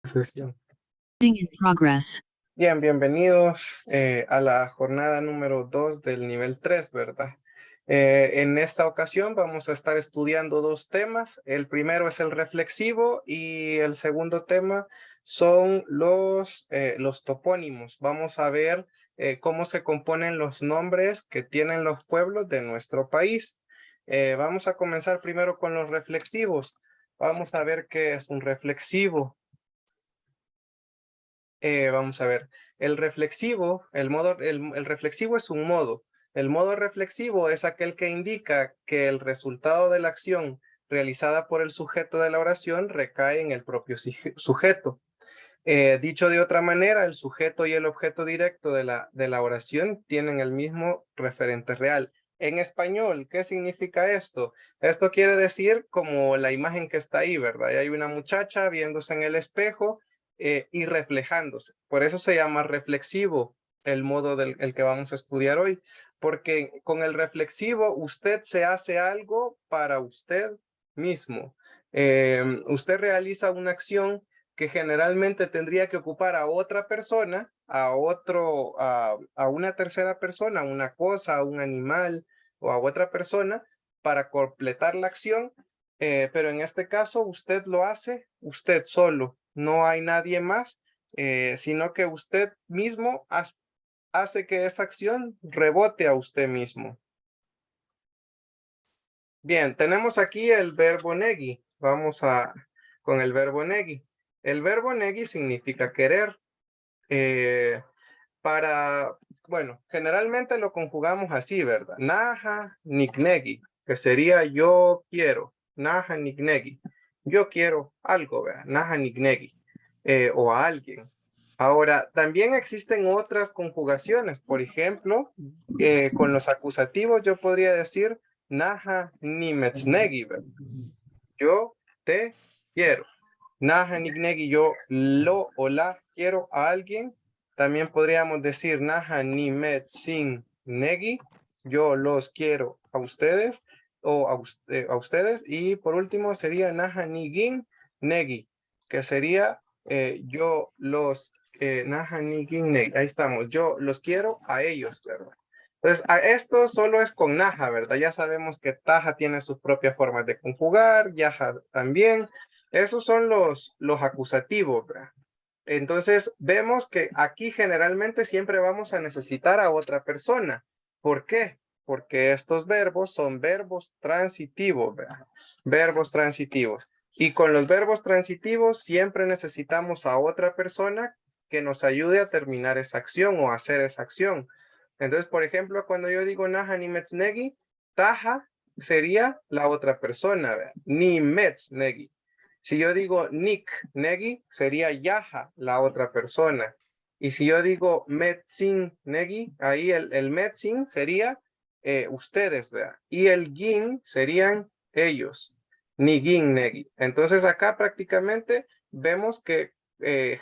Sesión. In progress. Bien, bienvenidos a la jornada número 2 del nivel 3, ¿verdad? En esta ocasión vamos a estar estudiando dos temas. El primero es el reflexivo y el segundo tema son los topónimos. Vamos a ver cómo se componen los nombres que tienen los pueblos de nuestro país. Vamos a comenzar primero con los reflexivos. Vamos a ver qué es un reflexivo. Vamos a ver, el reflexivo, el reflexivo es un modo. El modo reflexivo es aquel que indica que el resultado de la acción realizada por el sujeto de la oración recae en el propio sujeto. Dicho de otra manera, el sujeto y el objeto directo de la oración tienen el mismo referente real. En español, ¿qué significa esto? Esto quiere decir como la imagen que está ahí, ¿verdad? Y hay una muchacha viéndose en el espejo y reflejándose. Por eso se llama reflexivo el modo el que vamos a estudiar hoy, porque con el reflexivo usted se hace algo para usted mismo. Usted realiza una acción que generalmente tendría que ocupar a otra persona, a una tercera persona, una cosa, a un animal o a otra persona para completar la acción, pero en este caso usted lo hace usted solo, no hay nadie más, sino que usted mismo hace que esa acción rebote a usted mismo. Bien, tenemos aquí el verbo negi. Vamos con el verbo negi. El verbo negi significa querer. Bueno, generalmente lo conjugamos así, ¿verdad? Naja niknegi, que sería yo quiero. Naja niknegi. Yo quiero algo, ¿verdad? Naja niknegi. O a alguien. Ahora, también existen otras conjugaciones. Por ejemplo, con los acusativos yo podría decir Naja nimetznegi, ¿verdad? Yo te quiero. Naja niknegi, yo lo o la quiero a alguien. También podríamos decir Naja nimetzin negi, yo los quiero a ustedes o a ustedes. Y por último sería Naja nigin negi, que sería yo los Naja nigin negi. Ahí estamos, yo los quiero a ellos, ¿verdad? Entonces, a esto solo es con naja, ¿verdad? Ya sabemos que taja tiene sus propias formas de conjugar, yaja también. Esos son los acusativos, ¿verdad? Entonces, vemos que aquí generalmente siempre vamos a necesitar a otra persona. ¿Por qué? Porque estos verbos son verbos transitivos, ¿verdad? Verbos transitivos. Y con los verbos transitivos siempre necesitamos a otra persona que nos ayude a terminar esa acción o a hacer esa acción. Entonces, por ejemplo, cuando yo digo naja nimetznegi, taja sería la otra persona, ¿verdad? Nimetznegi. Si yo digo Nick Negi, sería Yaja, la otra persona. Y si yo digo Metzin Negi, ahí el Metzin sería ustedes, ¿verdad? Y el Gin serían ellos. Nigin Negi. Entonces acá prácticamente vemos que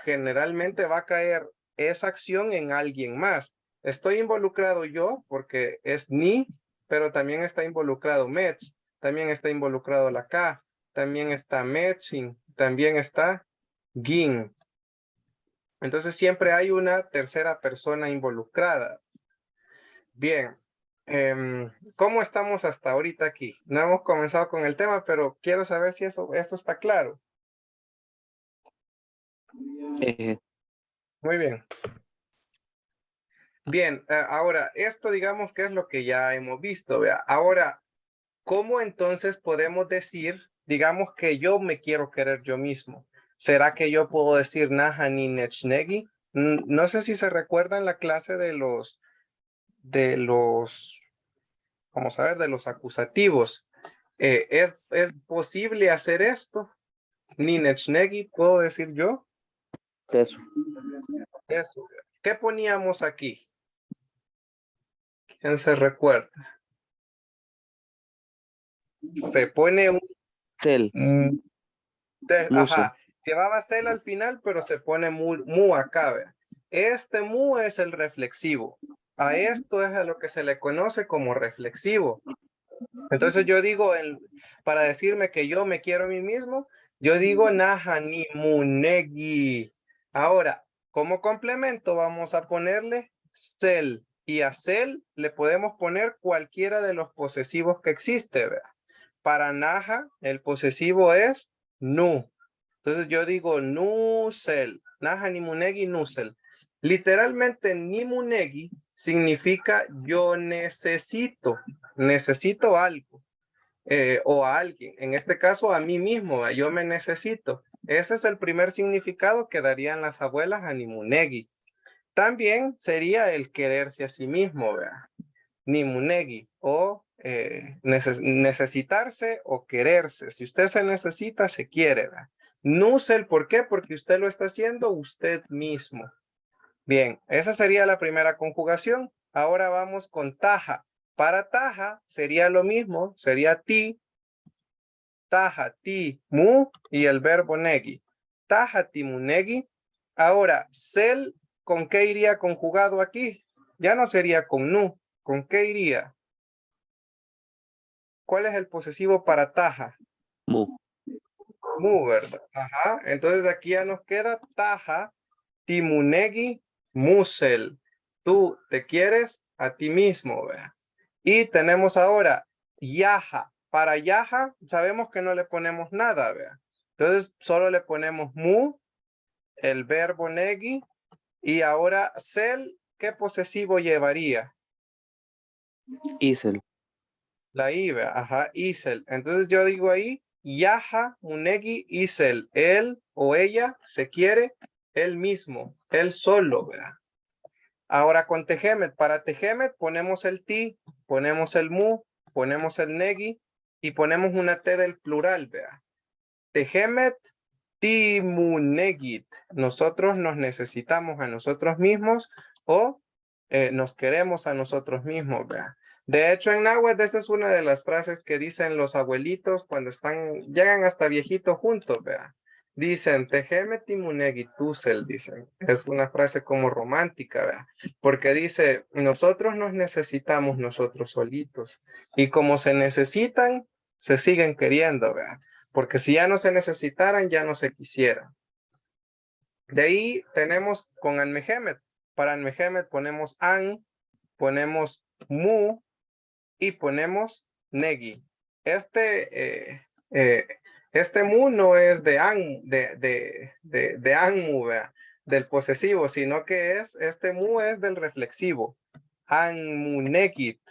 generalmente va a caer esa acción en alguien más. Estoy involucrado yo porque es ni, pero también está involucrado Metz, también está involucrado la K, también está Metzin, también está Gin. Entonces siempre hay una tercera persona involucrada. Bien, ¿cómo estamos hasta ahorita aquí? No hemos comenzado con el tema, pero quiero saber si esto está claro. Muy bien. Bien, ahora, esto digamos que es lo que ya hemos visto, ¿vea? Ahora, ¿cómo entonces podemos decir, digamos que yo me quiero querer yo mismo? ¿Será que yo puedo decir Naja ni Nechnegi? No sé si se recuerdan la clase de los, vamos a ver, de los acusativos. ¿Es posible hacer esto? Ni Nechnegi, ¿puedo decir yo? Eso. Eso. ¿Qué poníamos aquí? ¿Quién se recuerda? Se pone un... Cel. Ajá, llevaba cel al final, pero se pone mu acá, ¿ve? Este mu es el reflexivo. A esto es a lo que se le conoce como reflexivo. Entonces yo digo, para decirme que yo me quiero a mí mismo, Yo digo naja ni munegi. Ahora, como complemento vamos a ponerle cel. Y a cel le podemos poner cualquiera de los posesivos que existe, ¿verdad? Para naja, el posesivo es nu. Entonces yo digo nusel. Naja ni munegi nusel. Literalmente ni munegi significa yo necesito algo. O a alguien, en este caso a mí mismo, yo me necesito. Ese es el primer significado que darían las abuelas a Nimunegi. También sería el quererse a sí mismo, ¿verdad? Nimunegi, o necesitarse o quererse. Si usted se necesita, se quiere, ¿verdad? Nusel, ¿por qué? Porque usted lo está haciendo usted mismo. Bien, esa sería la primera conjugación. Ahora vamos con taja. Para taja sería lo mismo, sería ti, taja, ti, mu y el verbo negi. Taja, ti, mu, negi. Ahora, sel, ¿con qué iría conjugado aquí? Ya no sería con nu. ¿Con qué iría? ¿Cuál es el posesivo para taja? Mu. Mu, ¿verdad? Ajá. Entonces aquí ya nos queda taja, timunegi, musel. Tú te quieres a ti mismo, ¿verdad? Y tenemos ahora yaja. Para yaja sabemos que no le ponemos nada, ¿verdad? Entonces solo le ponemos mu, el verbo negi, y ahora sel, ¿qué posesivo llevaría? Isel. La I, ¿verdad? Ajá, isel. Entonces yo digo ahí, yaja, munegi, isel. Él o ella se quiere él mismo, él solo, ¿verdad? Ahora con tejemet, para tejemet ponemos el ti, ponemos el mu, ponemos el negi y ponemos una T del plural, vea. Tejemet timunegit. Nosotros nos necesitamos a nosotros mismos o nos queremos a nosotros mismos, vea. De hecho, en náhuatl, esta es una de las frases que dicen los abuelitos cuando llegan hasta viejitos juntos, vea. Dicen, tejeme timunegi tusel, dicen. Es una frase como romántica, vea. Porque dice, nosotros nos necesitamos nosotros solitos. Y como se necesitan, se siguen queriendo, vea. Porque si ya no se necesitaran, ya no se quisieran. De ahí tenemos con Anmehemet. Para Anmehemet ponemos an, ponemos mu y ponemos negi. Este mu no es de an, de anmu, ¿verdad? Del posesivo, sino que este mu es del reflexivo. Anmunegit.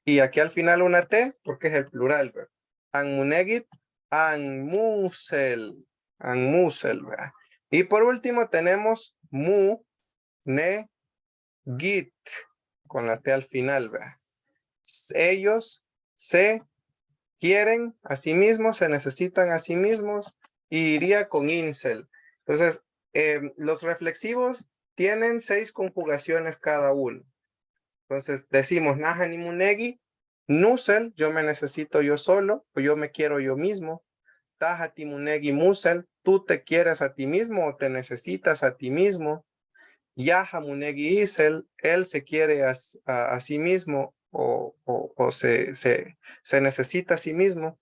Y aquí al final una T, porque es el plural, ¿verdad? Anmunegit, anmusel, ¿verdad? Y por último tenemos mu, ne, git, con la T al final, ¿verdad? Ellos se quieren a sí mismos, se necesitan a sí mismos, y iría con incel. Entonces, los reflexivos tienen 6 conjugaciones cada uno. Entonces decimos naja ni munegi, nusel, yo me necesito yo solo, o yo me quiero yo mismo. Taja timunegi musel, tú te quieres a ti mismo o te necesitas a ti mismo. Yaha munegi isel, él se quiere a sí mismo o se necesita a sí mismo.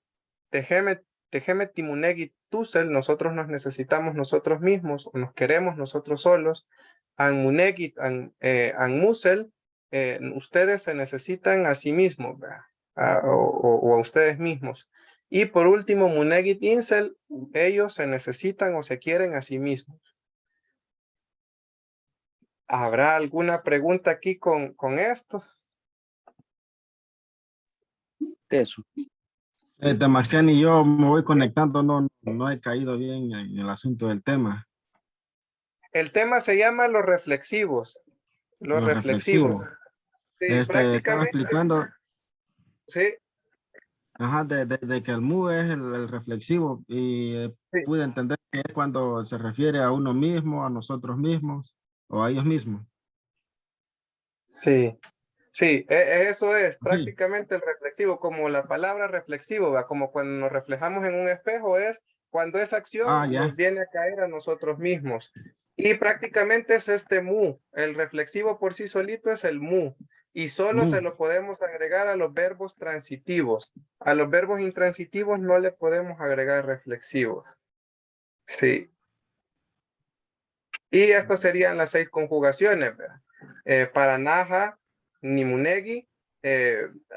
Tejeme timunegi tusel, nosotros nos necesitamos nosotros mismos o nos queremos nosotros solos. An munegi an musel, ustedes se necesitan a sí mismos, o a ustedes mismos. Y por último, munegit incel, ellos se necesitan o se quieren a sí mismos. ¿Habrá alguna pregunta aquí con esto? Eso. Marcial y yo me voy conectando, no he caído bien en el asunto del tema. El tema se llama los reflexivos. Los Lo reflexivos. reflexivo. Sí, Estaba prácticamente. explicando, Sí, ajá, de que el mu es el reflexivo y sí. pude entender que es cuando se refiere a uno mismo, a nosotros mismos o a ellos mismos. Sí, sí, eso es Sí. prácticamente el reflexivo, como la palabra reflexivo, ¿va? Como cuando nos reflejamos en un espejo, es cuando esa acción Ya. nos viene a caer a nosotros mismos. Y prácticamente es este mu, el reflexivo por sí solito es el mu, y solo se Mu. lo podemos agregar a los verbos transitivos. A los verbos intransitivos no le podemos agregar reflexivos. Sí. Y estas serían las 6 conjugaciones, ¿verdad? Para naja, nimunegi,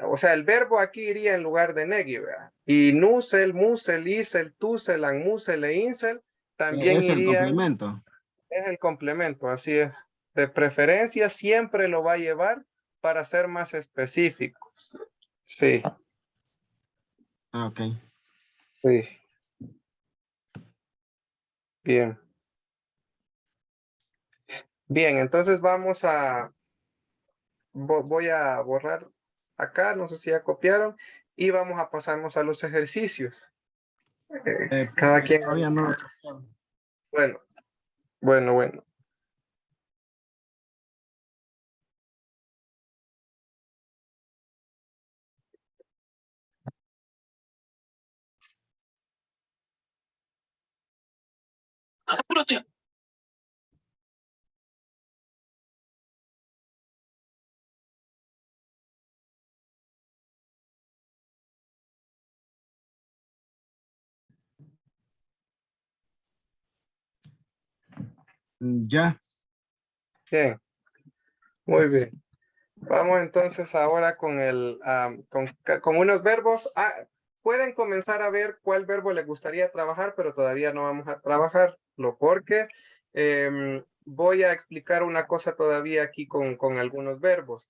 o sea, el verbo aquí iría en lugar de negi, ¿verdad? Y nusel, musel, isel, tusel, anmusel e insel también Es el irían, complemento. es el complemento, así es. De preferencia siempre lo va a llevar para ser más específicos. Sí, Ah, ok. sí. Bien. Bien, entonces vamos a, voy a borrar acá, no sé si ya copiaron, y vamos a pasarnos a los ejercicios. Cada quien, Todavía no. bueno, bueno. Ya. Bien, muy bien. Vamos entonces ahora con con unos verbos. Pueden comenzar a ver cuál verbo les gustaría trabajar, pero todavía no vamos a trabajarlo porque voy a explicar una cosa todavía aquí con algunos verbos.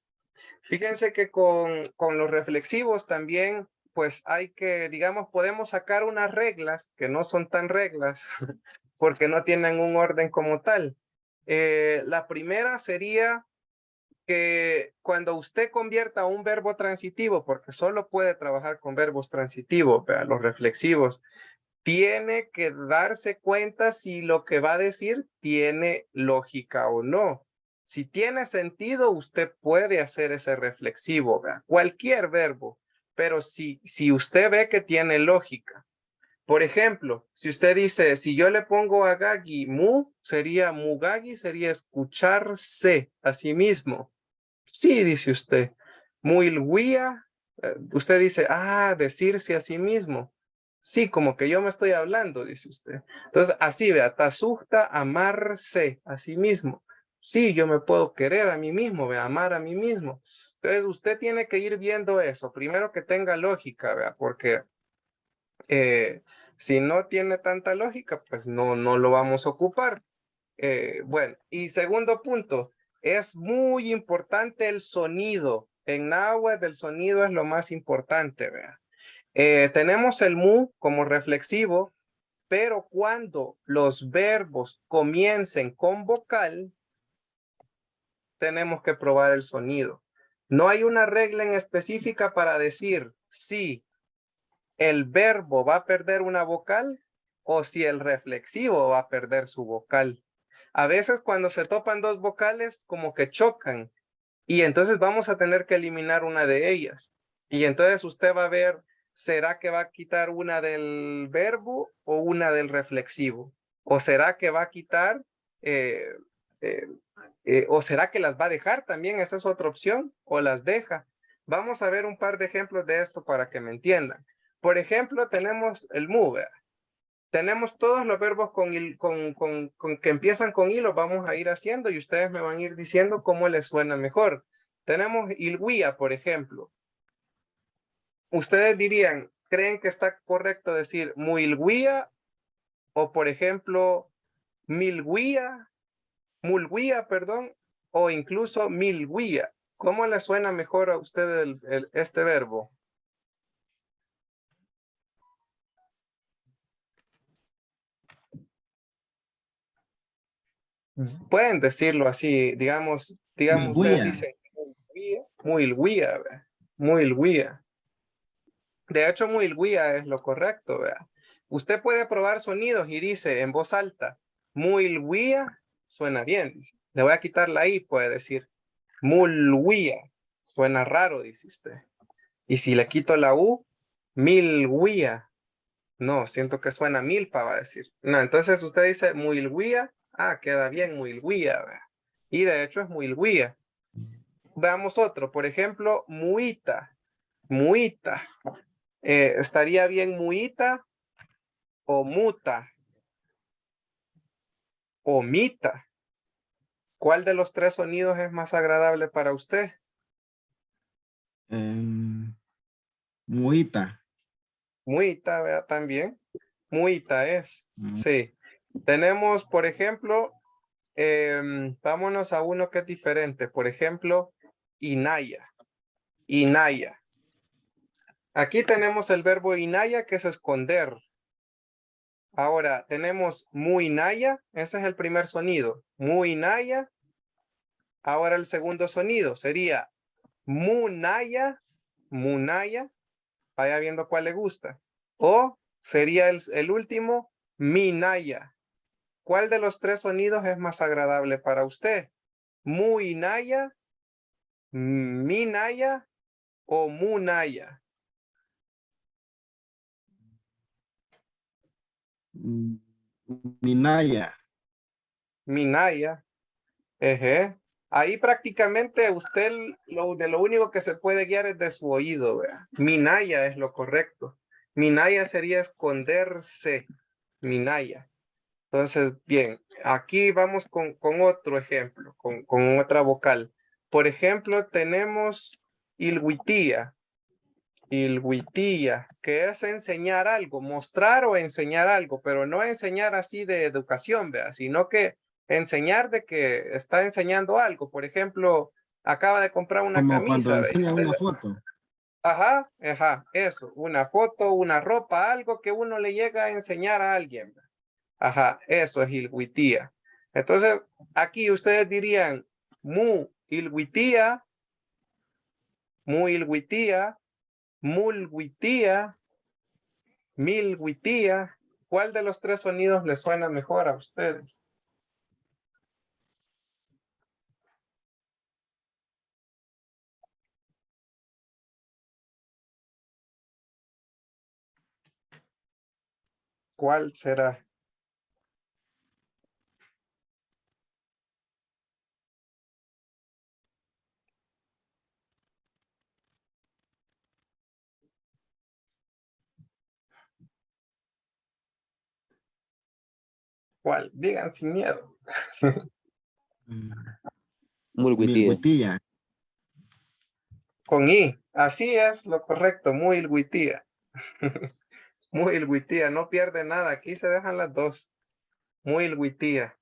Fíjense que con los reflexivos también, pues hay que, digamos, podemos sacar unas reglas que no son tan reglas porque no tienen un orden como tal. La primera sería que cuando usted convierta un verbo transitivo, porque solo puede trabajar con verbos transitivos, los reflexivos, tiene que darse cuenta si lo que va a decir tiene lógica o no. Si tiene sentido, usted puede hacer ese reflexivo, cualquier verbo, pero si usted ve que tiene lógica. Por ejemplo, si usted dice, si yo le pongo a Gagi mu, sería mugagi, sería escucharse a sí mismo. Sí, dice usted. Muilguía, usted dice, decirse a sí mismo. Sí, como que yo me estoy hablando, dice usted. Entonces, así vea, tasujta, amarse a sí mismo. Sí, yo me puedo querer a mí mismo, vea, amar a mí mismo. Entonces, usted tiene que ir viendo eso. Primero que tenga lógica, vea, porque si no tiene tanta lógica, pues no lo vamos a ocupar. Bueno, y segundo punto, es muy importante el sonido. En náhuatl el sonido es lo más importante, vea. Tenemos el mu como reflexivo, pero cuando los verbos comiencen con vocal, tenemos que probar el sonido. No hay una regla en específica para decir si el verbo va a perder una vocal o si el reflexivo va a perder su vocal. A veces cuando se topan dos vocales como que chocan y entonces vamos a tener que eliminar una de ellas. Y entonces usted va a ver, ¿será que va a quitar una del verbo o una del reflexivo? ¿O será que va a quitar, eh, eh, o será que las va a dejar también? Esa es otra opción, o las deja. Vamos a ver un par de ejemplos de esto para que me entiendan. Por ejemplo, tenemos el move. Tenemos todos los verbos con que empiezan con i, los vamos a ir haciendo y ustedes me van a ir diciendo cómo les suena mejor. Tenemos ilguía, por ejemplo. Ustedes dirían, ¿creen que está correcto decir muilguía o, por ejemplo, milguía, mulguía, perdón, o incluso milguía? ¿Cómo les suena mejor a ustedes este verbo? Pueden decirlo así, digamos, ustedes Milguía. dicen muy guía, muy guía. De hecho, muy guía es lo correcto, vea. Usted puede probar sonidos y dice en voz alta, muy guía, suena bien, dice. Le voy a quitar la i, puede decir, muy guía, suena raro, dice usted. Y si le quito la u, mil guía, no, siento que suena milpa, va a decir. No, entonces usted dice muy guía, queda bien, muy guía, vea. Y de hecho es muy guía. Veamos otro, por ejemplo, muita, muita. ¿Estaría bien muita o muta? o mita. ¿Cuál de los tres sonidos es más agradable para usted? Muita. Muita, vea también. Muita es. Mm, Sí. Tenemos, por ejemplo, vámonos a uno que es diferente. Por ejemplo, inaya. Inaya. Aquí tenemos el verbo inaya, que es esconder. Ahora tenemos muinaya. Ese es el primer sonido. Muinaya. Ahora el segundo sonido sería munaya. Munaya. Vaya viendo cuál le gusta. O sería el último, minaya. ¿Cuál de los tres sonidos es más agradable para usted? Muinaya, minaya o munaya. mm, Minaya. Minaya. Eje. Ahí prácticamente usted de lo único que se puede guiar es de su oído, ¿vea? Minaya es lo correcto. Minaya sería esconderse. Minaya. Entonces, bien, aquí vamos con otro ejemplo, con otra vocal. Por ejemplo, tenemos ilhuitía. Ilhuitía, que es enseñar algo, mostrar o enseñar algo, pero no enseñar así de educación, ¿vea? Sino que enseñar de que está enseñando algo. Por ejemplo, acaba de comprar una Como cuando camisa, ¿vea? enseña una foto. Ajá, ajá, eso, una foto, una ropa, algo que uno le llega a enseñar a alguien, ¿vea? Ajá, eso es ilhuitía. Entonces, aquí ustedes dirían ilhuitía, ilhuitía, mulhuitía, milhuitía. ¿Cuál de los tres sonidos les suena mejor a ustedes? ¿Cuál será? ¿Cuál? Digan sin miedo. Mm, Mulguitía. Milhuitilla. Con I. Así es lo correcto, mulhuitía. Mulhuitía, no pierde nada. Aquí se dejan las dos. Mulhuitía.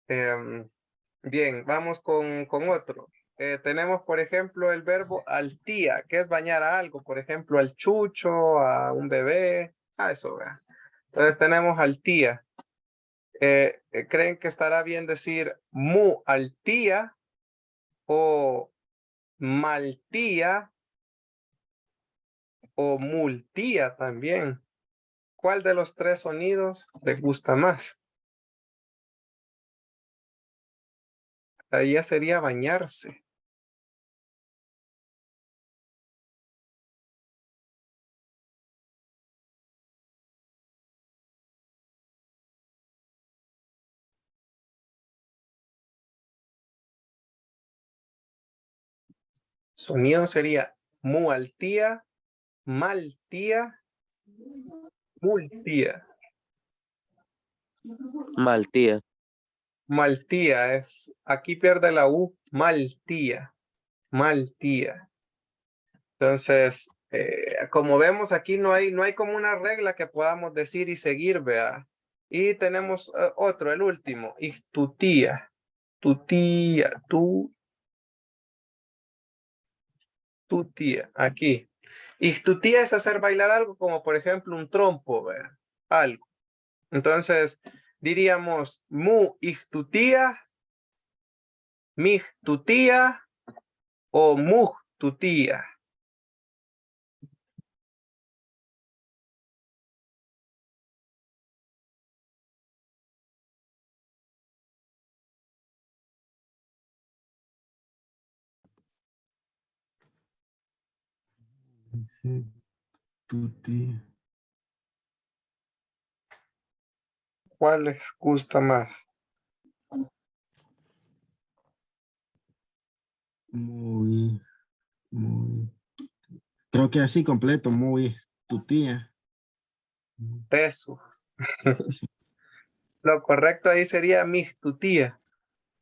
Bien, vamos con otro. Tenemos, por ejemplo, el verbo altía, que es bañar a algo, por ejemplo, al chucho, a un bebé, a eso, vea. Entonces tenemos altía. ¿Creen que estará bien decir mu altía o maltía o multía también? ¿Cuál de los tres sonidos les gusta más? Ahí ya sería bañarse. Sonido sería mu altía, maltía, multía. Maltía. Maltía es, aquí pierde la U, maltía, maltía. Entonces, como vemos aquí no hay como una regla que podamos decir y seguir, vea. Y tenemos otro, el último, ixtutía, tu tía, tu tía, aquí. Ixtutía es hacer bailar algo como por ejemplo un trompo, vea, algo. Entonces, diríamos mu ixtutía, mij tu tía o muj tu tía. Tuti. ¿Cuál les gusta más? Muy, muy. Creo que así completo, muy tu tía. Teso. Sí. Lo correcto ahí sería mixtutía.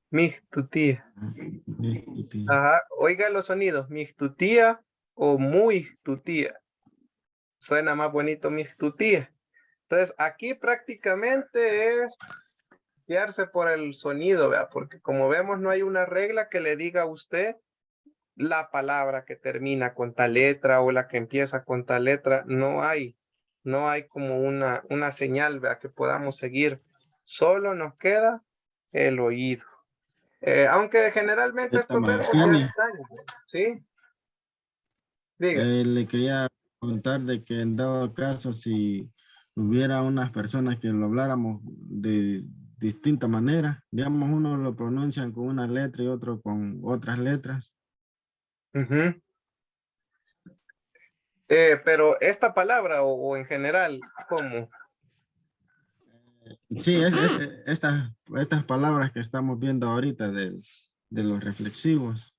Mixtutía. Ajá, oiga los sonidos, mixtutía o muy tutía. Suena más bonito mixtutía. Entonces, aquí prácticamente es guiarse por el sonido, ¿vea? Porque como vemos, no hay una regla que le diga a usted la palabra que termina con tal letra o la que empieza con tal letra. No hay como una señal, ¿vea? Que podamos seguir. Solo nos queda el oído. Aunque generalmente estos verbos ya Marciani, están, ¿sí? Diga. le quería contar de que en dado caso, si hubiera unas personas que lo habláramos de distinta manera, digamos, uno lo pronuncian con una letra y otro con otras letras. Ujú. Pero esta palabra o en general, ¿cómo? Sí, estas palabras que estamos viendo ahorita de los reflexivos.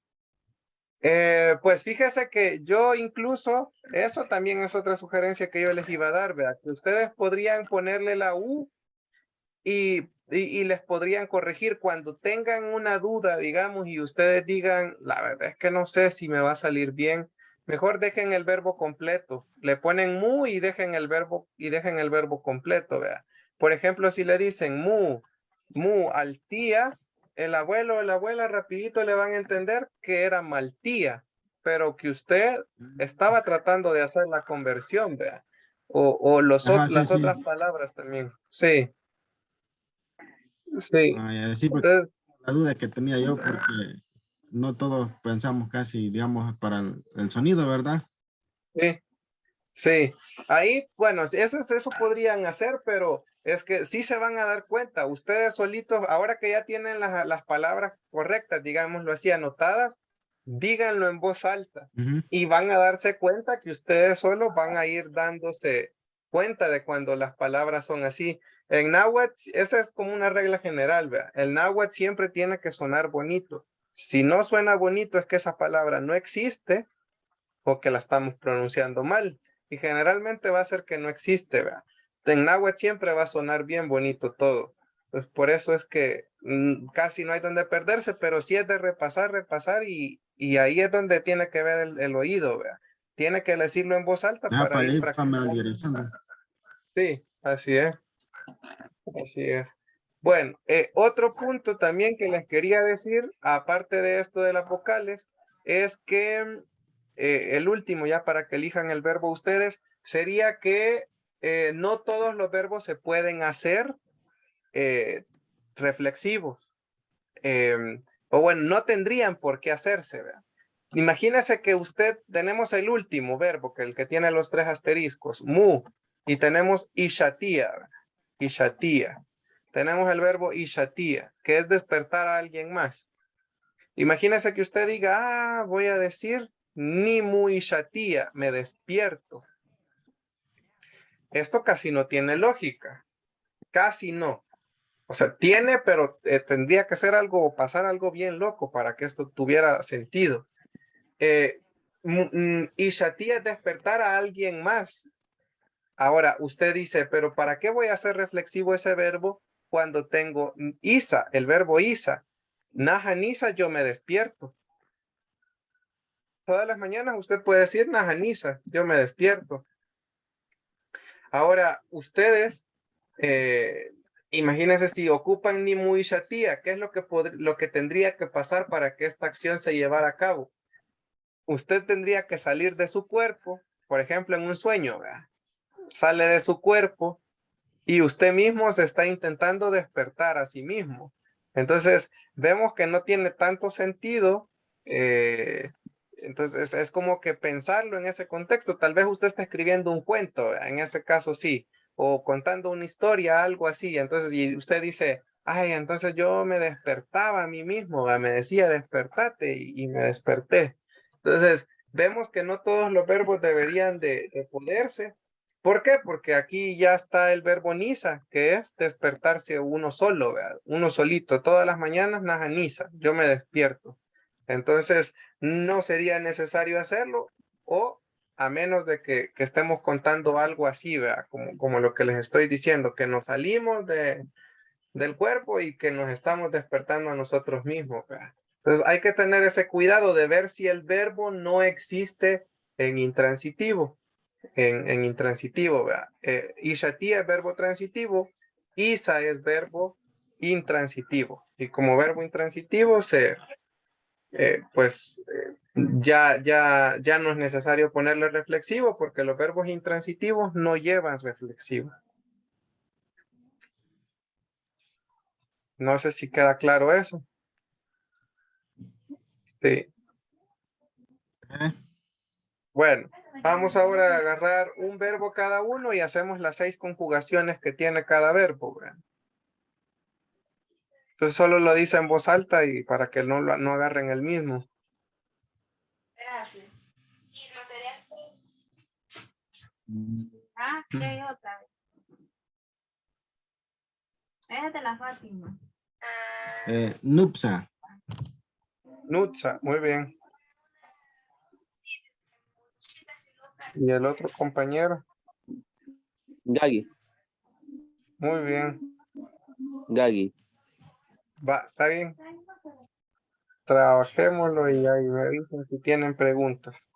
Pues fíjese que yo incluso, eso también es otra sugerencia que yo les iba a dar, ¿verdad? Que ustedes podrían ponerle la U y les podrían corregir cuando tengan una duda, digamos, y ustedes digan, la verdad es que no sé si me va a salir bien. Mejor dejen el verbo completo, le ponen mu y dejen el verbo completo, vea. Por ejemplo, si le dicen mu al tía, el abuelo o la abuela rapidito le van a entender que era mal tía, pero que usted estaba tratando de hacer la conversión, vea. Ajá, sí, Las sí. otras palabras también. Sí, sí. Sí, porque Entonces, la duda que tenía yo, porque no todos pensamos casi, digamos, para el sonido, ¿verdad? sí, sí. Ahí, bueno, eso podrían hacer, pero es que sí se van a dar cuenta. Ustedes solitos, ahora que ya tienen las palabras correctas, digámoslo así, anotadas, díganlo en voz alta Ujú. y van a darse cuenta que ustedes solo van a ir dándose cuenta de cuando las palabras son así. En náhuatl, esa es como una regla general, ¿vea? El náhuatl siempre tiene que sonar bonito. Si no suena bonito, es que esa palabra no existe o que la estamos pronunciando mal. Y generalmente va a ser que no existe, ¿verdad? En náhuatl siempre va a sonar bien bonito todo. Pues por eso es que casi no hay donde perderse, pero sí es de repasar y ahí es donde tiene que ver el oído, ¿verdad? Tiene que decirlo en voz alta Ah, para para ir ir practicando. familiarizando. Sí, así es, así es. Bueno, otro punto también que les quería decir, aparte de esto de las vocales, es que el último, ya para que elijan el verbo ustedes, sería que no todos los verbos se pueden hacer eh, reflexivos. O bueno, no tendrían por qué hacerse, ¿verdad? Imagínese que usted, tenemos el último verbo, que el que tiene los tres asteriscos, mu, y tenemos ishatía, ¿verdad? Ishatía. Tenemos el verbo ishatía, que es despertar a alguien más. Imagínese que usted diga, voy a decir ni mu ishatía, me despierto. Esto casi no tiene lógica, casi no. O sea, tiene, pero tendría que ser algo o pasar algo bien loco para que esto tuviera sentido. Ishatía es despertar a alguien más. Ahora, usted dice, pero ¿para qué voy a hacer reflexivo ese verbo cuando tengo isa, el verbo isa? Najanisa, yo me despierto. Todas las mañanas usted puede decir najanisa, yo me despierto. Ahora, ustedes, imagínense si ocupan ni muy shatía, ¿qué es lo que tendría que pasar para que esta acción se llevara a cabo? Usted tendría que salir de su cuerpo, por ejemplo, en un sueño, ¿verdad? Sale de su cuerpo y usted mismo se está intentando despertar a sí mismo. Entonces, vemos que no tiene tanto sentido. Entonces, es como que pensarlo en ese contexto. Tal vez usted está escribiendo un cuento, en ese caso sí, o contando una historia, algo así. Entonces, y usted dice, ay, entonces yo me despertaba a mí mismo, me decía despertate y me desperté. Entonces, vemos que no todos los verbos deberían de poderse. ¿Por qué? Porque aquí ya está el verbo nisa, que es despertarse uno solo, ¿verdad? Uno solito. Todas las mañanas naja nisa, yo me despierto. Entonces, no sería necesario hacerlo, o a menos de que estemos contando algo así, ¿verdad? Como lo que les estoy diciendo, que nos salimos del cuerpo y que nos estamos despertando a nosotros mismos, ¿verdad? Entonces hay que tener ese cuidado de ver si el verbo no existe en intransitivo, en intransitivo, ¿verdad? Ishati es verbo transitivo, Isa es verbo intransitivo. Y como verbo intransitivo ya no es necesario ponerle reflexivo porque los verbos intransitivos no llevan reflexivo. No sé si queda claro eso. Sí. Bueno, vamos ahora a agarrar un verbo cada uno y hacemos las 6 conjugaciones que tiene cada verbo, ¿verdad? Entonces solo lo dice en voz alta y para que no agarren el mismo. Ah, ¿qué hay otra vez? Esa es de la Fátima. Nupsa. Nutsa, muy bien. Y el otro compañero, Gagi. muy bien. Gagi. Va, está bien. Trabajémoslo y ahí me dicen si tienen preguntas.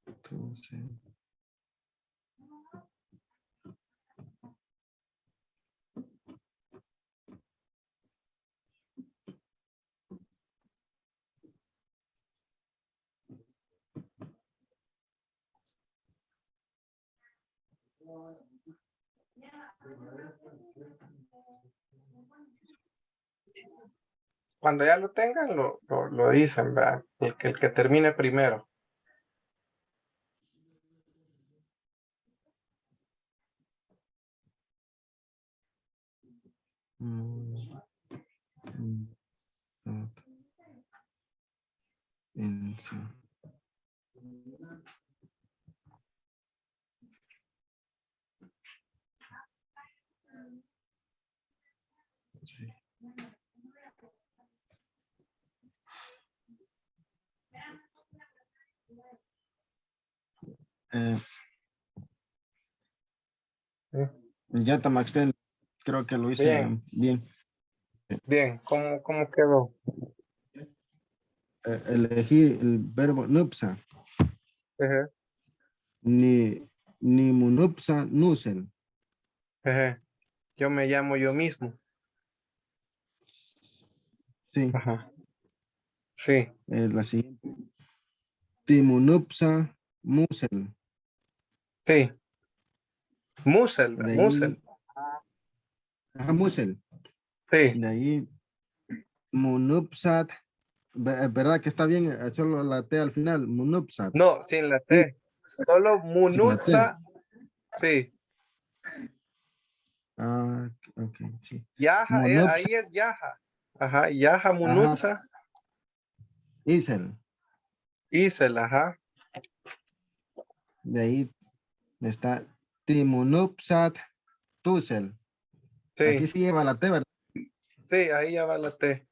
Entonces, Cuando ya lo tengan, lo dicen, ¿verdad? El que termine primero. Sí. ya Tamaxten, creo que lo hice Bien. bien. Bien, ¿cómo quedó? Elegí el verbo nupsa, Ejé, ni munupsa nusen. ejé. Yo me llamo yo mismo. Sí, Ajá. Sí, la siguiente. Timunupsa musel. sí. Musel, De Musel. ahí, musel. Sí. De ahí, munupsat. ¿Verdad que está bien? Solo la T al final, munupsat. No, sin la Sí, T. Solo sin la T. Munutsa. Sí. Ah, ok, sí. Yaja, Munupsa, ahí es Yaja. Ajá, Yaja ajá, Munutsa. isel. Isel, ajá. De ahí está timunupsat tusel. Aquí Sí, sí lleva la T, ¿verdad? sí, ahí ya va la T.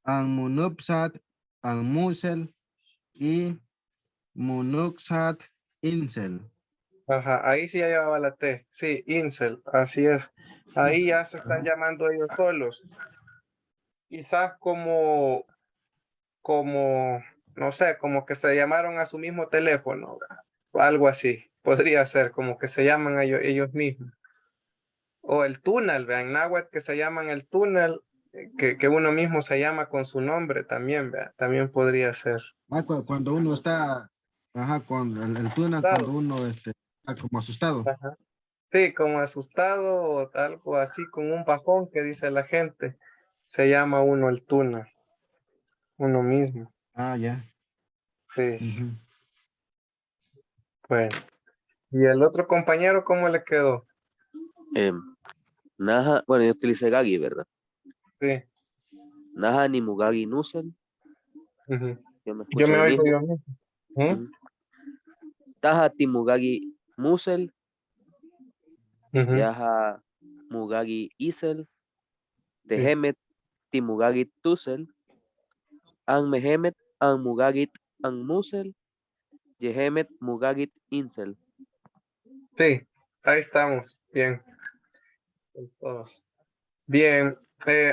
Munupsat, musel y munuxat insel. Ajá, ahí sí ya llevaba la T. Sí, incel, así es. Ahí ya se están llamando ellos solos. Quizás como, no sé, como que se llamaron a su mismo teléfono, ¿verdad? O algo así. Podría ser, como que se llaman a ellos mismos. O el túnel, vean, en náhuatl que se llaman el túnel, que uno mismo se llama con su nombre también, vean, también podría ser. Cuando uno está, ajá, con el túnel, cuando Asustado. uno está como asustado. Ajá. Sí, como asustado o algo así, con un bajón que dice la gente, se llama uno el túnel, uno mismo. Ah, ya. Sí, Ujú. bueno. ¿Y el otro compañero cómo le quedó? Naha, bueno, yo utilicé Gagi, ¿verdad? Sí. Naha ni Mugagi Nusen, Ujú. yo me Yo escucho me ahí oigo mismo. yo mismo. ¿Mm? Ujú. Taha Timugagi Musel, Ujú. Yaha Mugagi Isel, Sí. Tehemet Timugagi Tusel, An Mehemet An Mugagit An Musel, Yehemet Mugagit Insel. Sí, ahí estamos. Bien. Todos. Bien.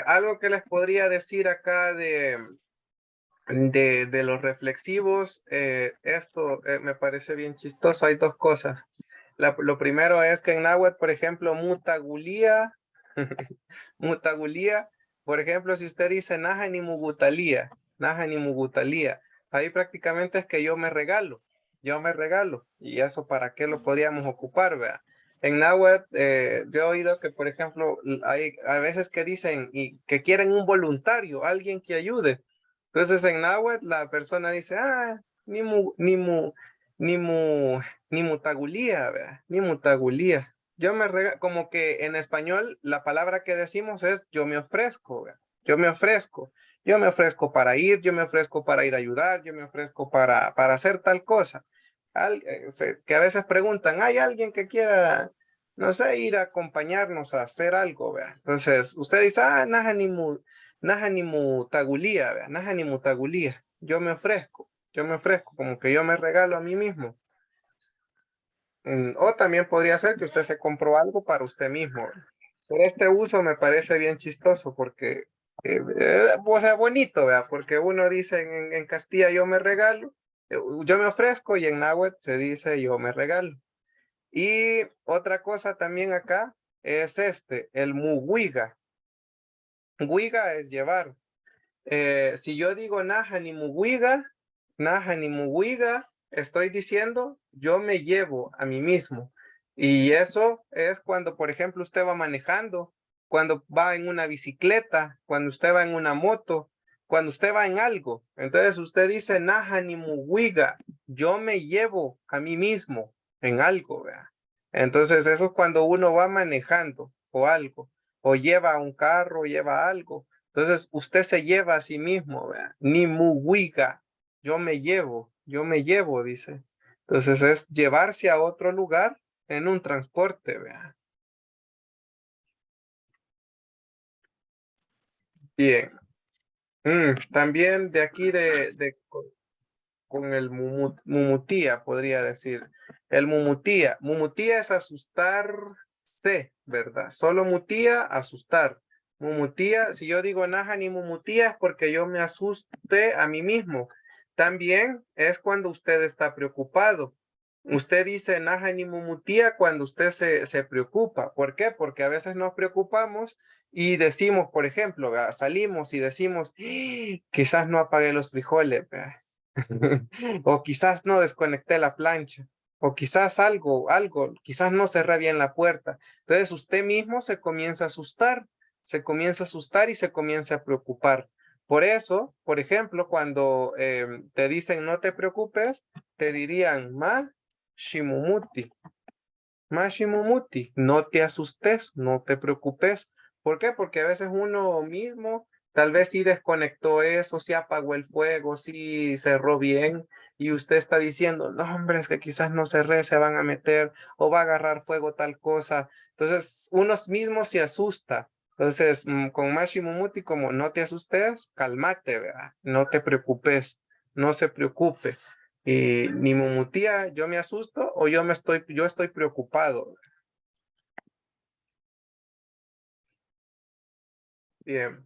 Algo que les podría decir acá de los reflexivos, esto me parece bien chistoso. Hay dos cosas. Lo primero es que en náhuatl, por ejemplo, mutagulía, mutagulía, por ejemplo, si usted dice naja ni mugutalía, ahí prácticamente es que yo me regalo, y eso para qué lo podríamos ocupar, vea. En náhuatl, yo he oído que, por ejemplo, hay a veces que dicen y que quieren un voluntario, alguien que ayude. Entonces en náhuatl la persona dice, ni mu, ni mutagulía, ¿verdad? Ni mutagulía. Como que en español la palabra que decimos es yo me ofrezco, ¿verdad? Yo me ofrezco. Yo me ofrezco para ir, yo me ofrezco para ir a ayudar, yo me ofrezco para hacer tal cosa. Que a veces preguntan, ¿hay alguien que quiera, no sé, ir a acompañarnos a hacer algo, ¿verdad? Entonces usted dice, naja ni mutagulía, ¿verdad? Naja ni mutagulía. Yo me ofrezco, como que yo me regalo a mí mismo. O también podría ser que usted se compró algo para usted mismo. Pero este uso me parece bien chistoso porque, o sea, bonito, ¿verdad? Porque uno dice en Castilla yo me regalo, yo me ofrezco y en náhuatl se dice yo me regalo. Y otra cosa también acá es el muguiga. Guiga es llevar. Si yo digo naja ni muguiga, estoy diciendo yo me llevo a mí mismo. Y eso es cuando, por ejemplo, usted va manejando, cuando va en una bicicleta, cuando usted va en una moto, cuando usted va en algo. Entonces usted dice naja ni muguiga, yo me llevo a mí mismo en algo, ¿verdad? Entonces eso es cuando uno va manejando o algo, o lleva un carro, lleva algo. Entonces, usted se lleva a sí mismo, ¿verdad? Ni muguiga, yo me llevo, dice. Entonces, es llevarse a otro lugar en un transporte, ¿verdad? Bien. También de aquí con el mumutía, podría decir. El mumutía. Mumutía es asustarse, ¿verdad? Solo mutía, asustar. Mumutía, si yo digo naja ni mumutía es porque yo me asuste a mí mismo. También es cuando usted está preocupado. Usted dice naja ni mumutía cuando usted se preocupa. ¿Por qué? Porque a veces nos preocupamos y decimos, por ejemplo, ¿verdad? Salimos y decimos, quizás no apagué los frijoles, ¿verdad? O quizás no desconecté la plancha, o quizás quizás no cerré bien la puerta. Entonces usted mismo se comienza a asustar, y se comienza a preocupar. Por eso, por ejemplo, cuando te dicen no te preocupes, te dirían ma shimumuti, no te asustes, no te preocupes. ¿Por qué? Porque a veces uno mismo tal vez sí desconectó eso, sí apagó el fuego, sí cerró bien y usted está diciendo, no hombre, es que quizás no cerré, se van a meter o va a agarrar fuego tal cosa. Entonces uno mismo se asusta. Entonces con Mashimumuti como no te asustes, cálmate, ¿verdad? No te preocupes, no se preocupe. Y ni mumutía, yo me asusto o yo estoy preocupado. Bien.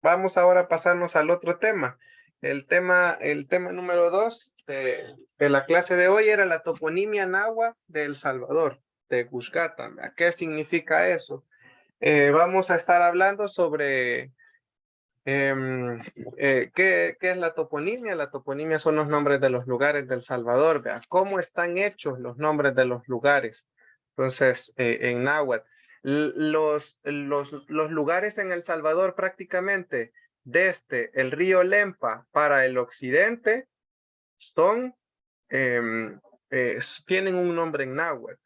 Vamos ahora a pasarnos al otro tema. El tema número 2 de la clase de hoy era la toponimia náhuatl de El Salvador, de Cuscatán. ¿Qué significa eso? Vamos a estar hablando sobre ¿qué es la toponimia? La toponimia son los nombres de los lugares del Salvador. ¿Vea? ¿Cómo están hechos los nombres de los lugares? Entonces, en náhuatl, los lugares en El Salvador prácticamente desde el río Lempa para el occidente son, tienen un nombre en náhuatl.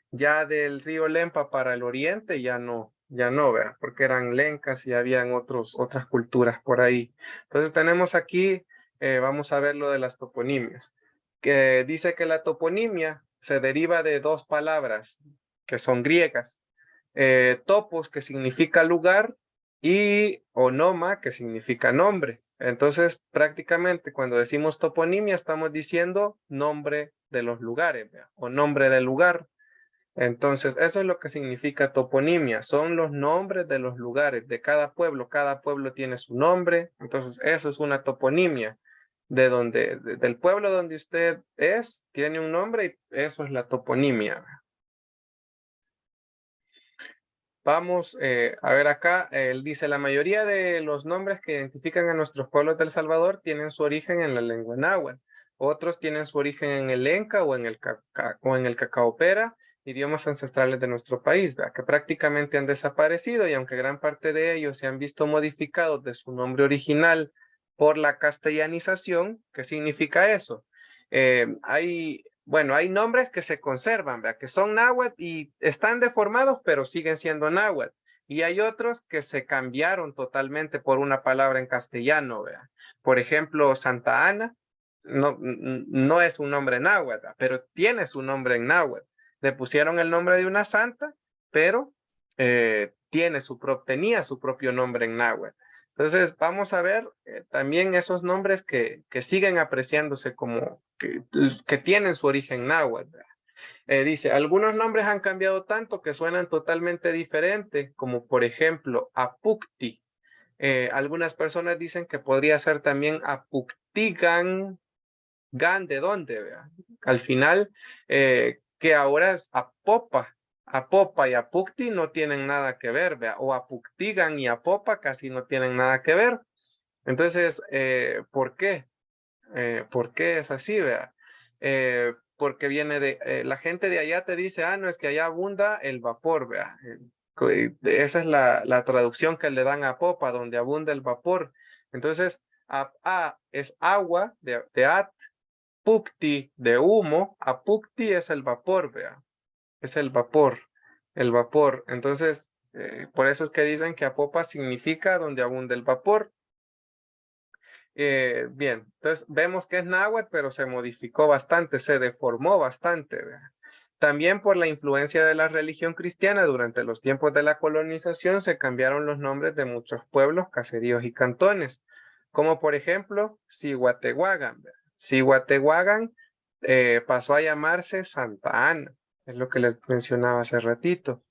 Ya del río Lempa para el oriente ya no, vea, porque eran lencas y habían otras culturas por ahí. Entonces tenemos aquí, vamos a ver lo de las toponimias, que dice que la toponimia se deriva de dos palabras que son griegas, topos, que significa lugar, y onoma, que significa nombre. Entonces, prácticamente cuando decimos toponimia, estamos diciendo nombre de los lugares, ¿vea? O nombre del lugar. Entonces, eso es lo que significa toponimia. Son los nombres de los lugares de cada pueblo. Cada pueblo tiene su nombre. Entonces, eso es una toponimia. Del pueblo donde usted es, tiene un nombre y eso es la toponimia. Vamos a ver acá. Él dice, la mayoría de los nombres que identifican a nuestros pueblos del Salvador tienen su origen en la lengua náhuatl. Otros tienen su origen en el lenca o en el cacaopera, idiomas ancestrales de nuestro país, ¿verdad? Que prácticamente han desaparecido, y aunque gran parte de ellos se han visto modificados de su nombre original por la castellanización. ¿Qué significa eso? Hay nombres que se conservan, ¿verdad? Que son náhuatl y están deformados, pero siguen siendo náhuatl. Y hay otros que se cambiaron totalmente por una palabra en castellano, ¿verdad? Por ejemplo, Santa Ana no es un nombre náhuatl, pero tiene su nombre en náhuatl. Le pusieron el nombre de una santa, pero tenía su propio nombre en náhuatl. Entonces vamos a ver también esos nombres que siguen apreciándose como que tienen su origen náhuatl. Dice, algunos nombres han cambiado tanto que suenan totalmente diferente, como por ejemplo Apucti. Algunas personas dicen que podría ser también Apuctigan. ¿Gan de dónde? Vea? Al final, que ahora es Apopa. Apopa y Apucti no tienen nada que ver, ¿vea? O Apuctigan y Apopa casi no tienen nada que ver. Entonces, ¿por qué? ¿Por qué es así? Vea? Porque viene la gente de allá te dice, no, es que allá abunda el vapor, vea. Esa es la traducción que le dan a Apopa, donde abunda el vapor. Entonces, es agua de at, Pucti de humo, Apucti es el vapor, vea. Es el vapor. Entonces, por eso es que dicen que Apopa significa donde abunda el vapor. Bien, entonces vemos que es náhuatl, pero se modificó bastante, se deformó bastante, ¿verdad? También por la influencia de la religión cristiana durante los tiempos de la colonización se cambiaron los nombres de muchos pueblos, caseríos y cantones, como por ejemplo Cihuatehuagan. Cihuatehuagan pasó a llamarse Santa Ana, es lo que les mencionaba hace ratito.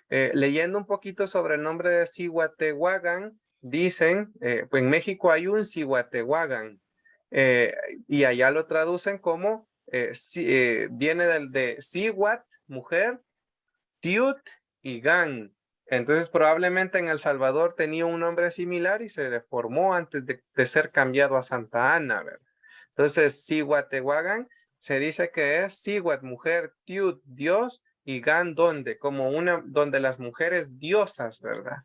Leyendo un poquito sobre el nombre de Cihuatehuagan, dicen, pues en México hay un Cihuatehuagan, y allá lo traducen como, viene de Cihuat, mujer, Tiut y Gan. Entonces probablemente en El Salvador tenía un nombre similar y se deformó antes de ser cambiado a Santa Ana, ¿verdad? Entonces Cihuatehuagan se dice que es Cihuat, mujer, Tiut, Dios, y Gan, donde las mujeres diosas, ¿verdad?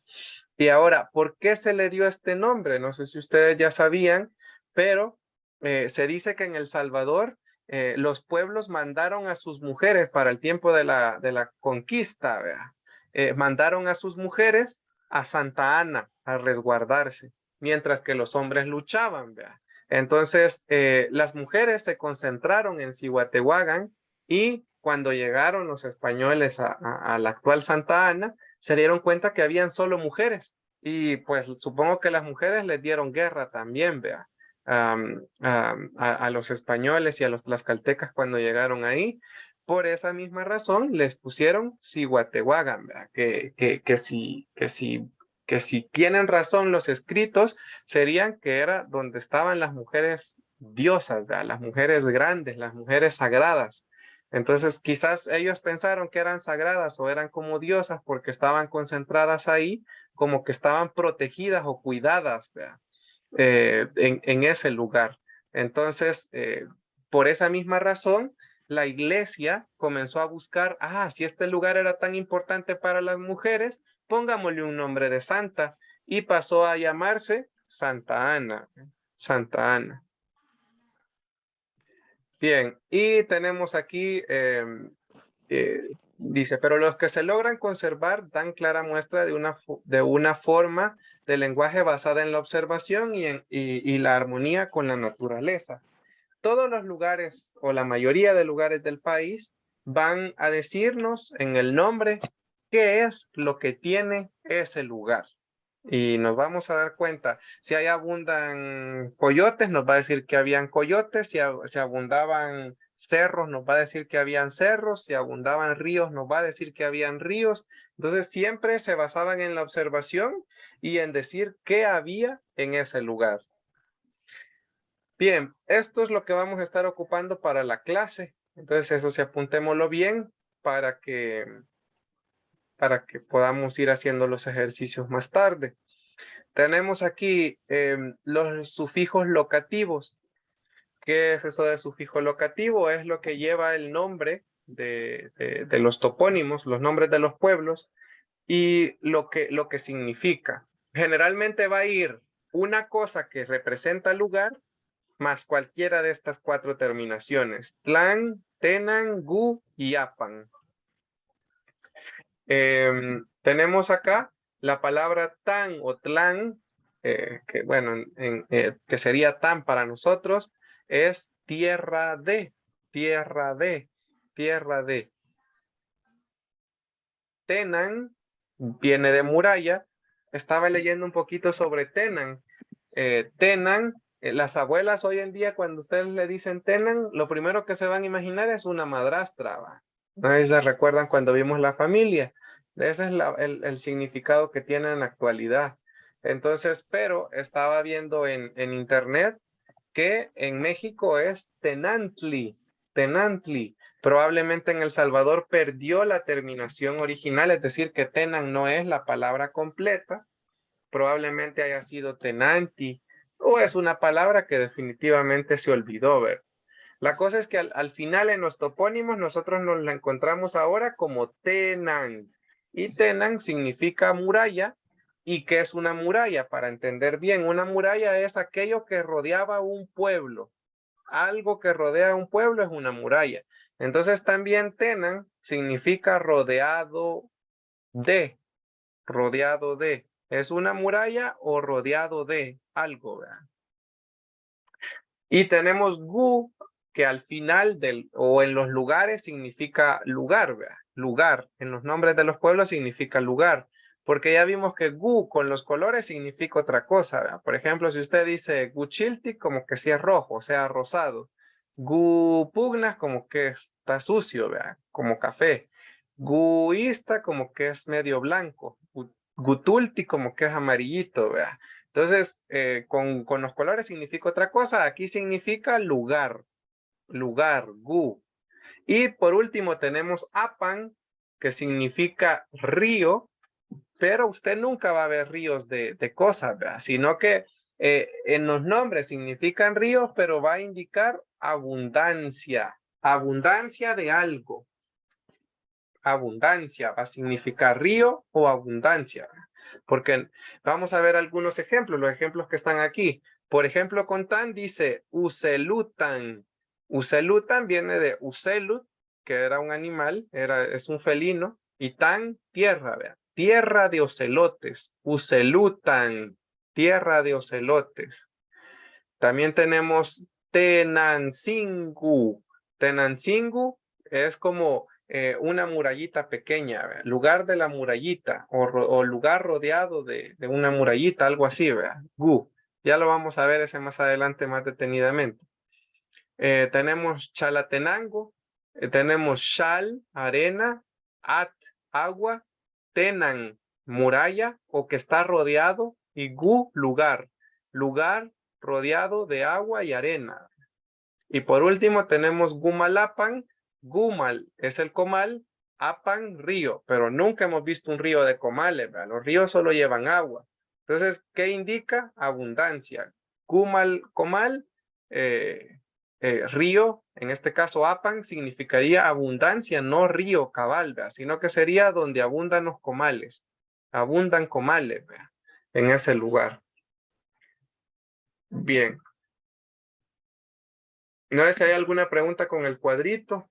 Y ahora, ¿por qué se le dio este nombre? No sé si ustedes ya sabían, pero se dice que en El Salvador los pueblos mandaron a sus mujeres para el tiempo de la conquista, ¿verdad? Mandaron a sus mujeres a Santa Ana a resguardarse, mientras que los hombres luchaban, ¿verdad? Entonces, las mujeres se concentraron en Cihuatehuagan, y cuando llegaron los españoles a la actual Santa Ana, se dieron cuenta que habían solo mujeres, y pues supongo que las mujeres les dieron guerra también, vea. a los españoles y a los tlaxcaltecas cuando llegaron ahí. Por esa misma razón les pusieron Cihuatehuagan, ¿verdad? Que si tienen razón los escritos, serían que era donde estaban las mujeres diosas, ¿verdad? Las mujeres grandes, las mujeres sagradas. Entonces quizás ellos pensaron que eran sagradas o eran como diosas porque estaban concentradas ahí, como que estaban protegidas o cuidadas, ¿verdad? En ese lugar. Entonces, por esa misma razón, la iglesia comenzó a buscar, si este lugar era tan importante para las mujeres, pongámosle un nombre de santa, y pasó a llamarse Santa Ana. Santa Ana. Bien, y tenemos aquí, dice, pero los que se logran conservar dan clara muestra de una forma de lenguaje basada en la observación y la armonía con la naturaleza. Todos los lugares o la mayoría de lugares del país van a decirnos en el nombre qué es lo que tiene ese lugar. Y nos vamos a dar cuenta, si ahí abundan coyotes, nos va a decir que habían coyotes, si abundaban cerros, nos va a decir que habían cerros, si abundaban ríos, nos va a decir que habían ríos. Entonces siempre se basaban en la observación y en decir qué había en ese lugar. Bien, esto es lo que vamos a estar ocupando para la clase. Entonces eso sí, apuntémoslo bien para que podamos ir haciendo los ejercicios más tarde. Tenemos aquí los sufijos locativos. ¿Qué es eso de sufijo locativo? Es lo que lleva el nombre de los topónimos, los nombres de los pueblos y lo que significa. Generalmente va a ir una cosa que representa el lugar más cualquiera de estas 4 terminaciones: Tlan, Tenan, Gu y Apan. Tenemos acá la palabra tan o tlan, que bueno, que sería tan para nosotros, es tierra de, tierra de, tierra de. Tenan viene de muralla. Estaba leyendo un poquito sobre Tenan. Tenan, las abuelas hoy en día cuando ustedes le dicen Tenan, lo primero que se van a imaginar es una madrastra, ¿va? No sé si se recuerdan cuando vimos La Familia. Ese es el significado que tiene en la actualidad. Entonces, pero estaba viendo en internet que en México es Tenantli, Tenantli. Probablemente en El Salvador perdió la terminación original, es decir, que Tenan no es la palabra completa. Probablemente haya sido Tenanti, o es una palabra que definitivamente se olvidó ver. La cosa es que al final en los topónimos nosotros nos la encontramos ahora como Tenan. Y Tenan significa muralla. ¿Y qué es una muralla? Para entender bien, una muralla es aquello que rodeaba un pueblo. Algo que rodea un pueblo es una muralla. Entonces también Tenan significa rodeado de, rodeado de. ¿Es una muralla o rodeado de algo? ¿Verdad? Y tenemos Gu, que al final o en los lugares significa lugar, ¿verdad? Lugar. En los nombres de los pueblos significa lugar. Porque ya vimos que Gu con los colores significa otra cosa, ¿verdad? Por ejemplo, si usted dice Guchiltic, como que si es rojo, o sea, rosado. Gu Pugna, como que está sucio, ¿verdad? Como café. Guista, como que es medio blanco. Gutulti, como que es amarillito, ¿verdad? Entonces, con los colores significa otra cosa. Aquí significa lugar, lugar, gu. Y por último tenemos apan, que significa río, pero usted nunca va a ver ríos de cosas, ¿verdad? Sino que en los nombres significan ríos, pero va a indicar abundancia, abundancia de algo. Abundancia va a significar río o abundancia, porque vamos a ver algunos ejemplos, los ejemplos que están aquí. Por ejemplo, con tan dice Uselutan. Uselutan viene de Uselut, que era un animal, es un felino, y tan, tierra, ¿vea? Tierra de ocelotes. Uselutan, tierra de ocelotes. También tenemos Tenancingu. Tenancingu es como una murallita pequeña, ¿verdad? Lugar de la murallita o lugar rodeado de una murallita, algo así, ¿verdad? Gu. Ya lo vamos a ver ese más adelante más detenidamente. Tenemos Chalatenango, tenemos Xal, arena, At, agua, Tenan, muralla o que está rodeado, y Gu, lugar, lugar rodeado de agua y arena. Y por último tenemos Gumalapan, Gumal es el comal, Apan, río, pero nunca hemos visto un río de comales, ¿verdad? Los ríos solo llevan agua. Entonces, ¿qué indica? Abundancia. Gumal, comal, río, en este caso Apan, significaría abundancia, no río cabal, ¿verdad? Sino que sería donde abundan los comales. Abundan comales, ¿verdad? En ese lugar. Bien. No sé si hay alguna pregunta con el cuadrito.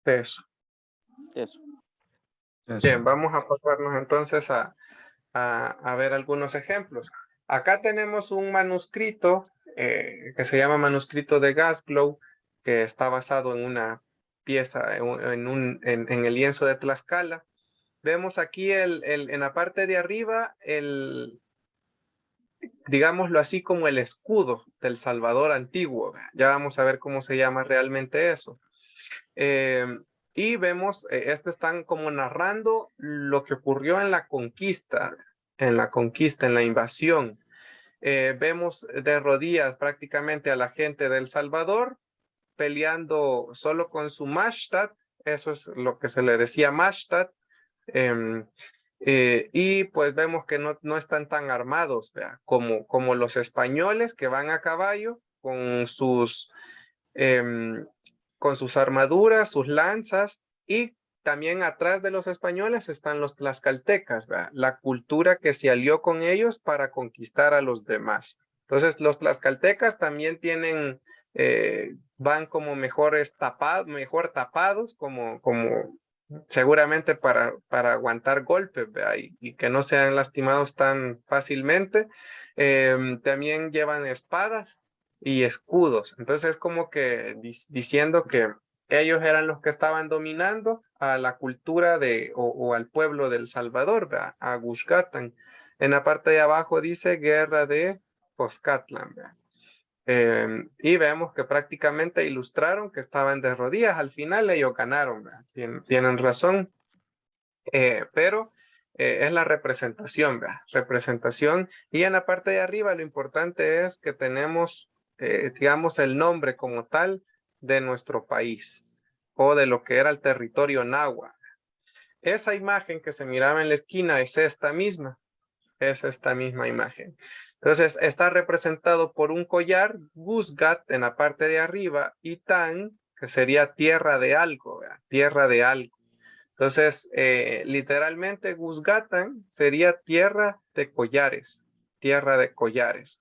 Eso. Eso. Eso. Bien, vamos a pasarnos entonces a ver algunos ejemplos. Acá tenemos un manuscrito que se llama manuscrito de Gasglow, que está basado en una pieza, en el lienzo de Tlaxcala. Vemos aquí en la parte de arriba, digámoslo así, como el escudo del Salvador antiguo. Ya vamos a ver cómo se llama realmente eso. Y vemos, están como narrando lo que ocurrió en la conquista, en la invasión. Vemos de rodillas prácticamente a la gente del Salvador peleando solo con su mashtat, eso es lo que se le decía mashtat, y pues vemos que no están tan armados, ¿vea? Como los españoles que van a caballo con sus armaduras, sus lanzas, y también atrás de los españoles están los tlaxcaltecas, ¿verdad? La cultura que se alió con ellos para conquistar a los demás. Entonces, los tlaxcaltecas también van como mejor tapados, como seguramente para aguantar golpes, ¿verdad? Y que no sean lastimados tan fácilmente. También llevan espadas y escudos. Entonces es como que diciendo que ellos eran los que estaban dominando a la cultura o al pueblo del Salvador, ¿verdad? A Guxcatán. En la parte de abajo dice guerra de Coscatlán, ¿verdad? Y vemos que prácticamente ilustraron que estaban de rodillas. Al final ellos ganaron, ¿verdad? Tienen razón, pero es la representación, ¿verdad? Representación. Y en la parte de arriba lo importante es que tenemos, digamos, el nombre como tal de nuestro país o de lo que era el territorio náhuatl. Esa imagen que se miraba en la esquina es esta misma imagen. Entonces está representado por un collar, Guzgat en la parte de arriba y Tan, que sería tierra de algo, ¿verdad? Tierra de algo. Entonces, literalmente Guzgatan sería tierra de collares, tierra de collares.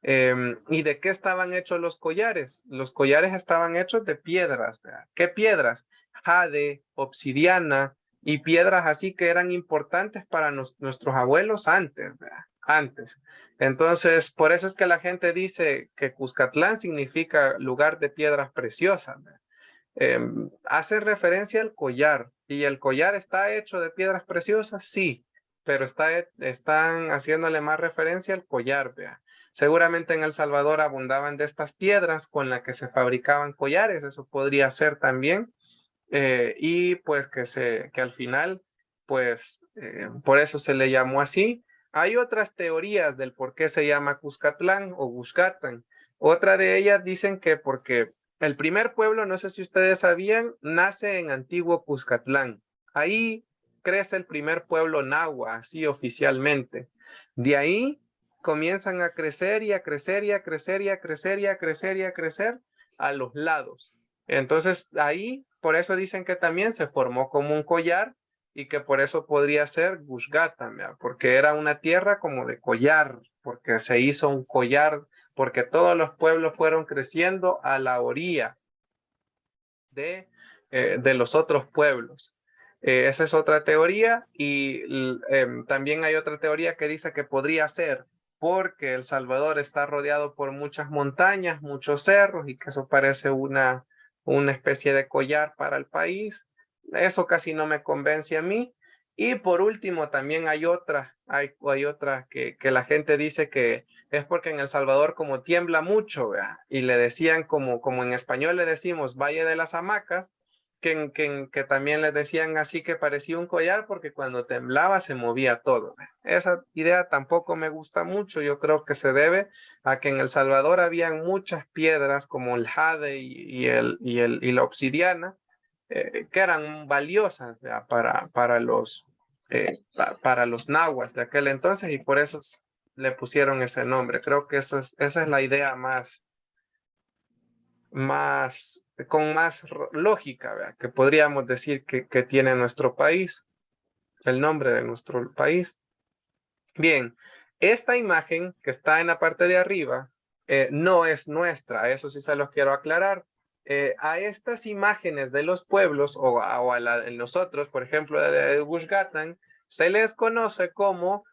¿Y de qué estaban hechos los collares? Los collares estaban hechos de piedras, ¿verdad? ¿Qué piedras? Jade, obsidiana y piedras así que eran importantes para nuestros abuelos antes, ¿verdad? Antes. Entonces, por eso es que la gente dice que Cuscatlán significa lugar de piedras preciosas, ¿verdad? Hace referencia al collar, y el collar está hecho de piedras preciosas, sí, pero están haciéndole más referencia al collar, vea. Seguramente en El Salvador abundaban de estas piedras con las que se fabricaban collares, eso podría ser también, y pues que al final, pues por eso se le llamó así. Hay otras teorías del por qué se llama Cuscatlán o Guxcatán. Otra de ellas dicen que porque el primer pueblo, no sé si ustedes sabían, nace en antiguo Cuscatlán. Ahí crece el primer pueblo náhuatl, así oficialmente. De ahí comienzan a crecer y a crecer y a crecer y a crecer y a crecer y a crecer a los lados. Entonces ahí, por eso dicen que también se formó como un collar y que por eso podría ser Guxgatan, porque era una tierra como de collar, porque se hizo un collar, porque todos los pueblos fueron creciendo a la orilla de los otros pueblos. Esa es otra teoría y también hay otra teoría que dice que podría ser porque El Salvador está rodeado por muchas montañas, muchos cerros y que eso parece una especie de collar para el país. Eso casi no me convence a mí. Y por último, también hay otra que la gente dice que es porque en El Salvador como tiembla mucho, ¿vea? Y le decían como en español le decimos Valle de las Hamacas, que también les decían así que parecía un collar porque cuando temblaba se movía todo. Esa idea tampoco me gusta mucho. Yo creo que se debe a que en El Salvador habían muchas piedras como el jade y la obsidiana que eran valiosas ¿verdad? Para los nahuas de aquel entonces y por eso le pusieron ese nombre. Creo que esa es la idea con más lógica, ¿verdad? Que podríamos decir que tiene nuestro país, el nombre de nuestro país. Bien, esta imagen que está en la parte de arriba no es nuestra, eso sí se los quiero aclarar. A estas imágenes de los pueblos o a la de nosotros, por ejemplo, de Gushgatan, se les conoce como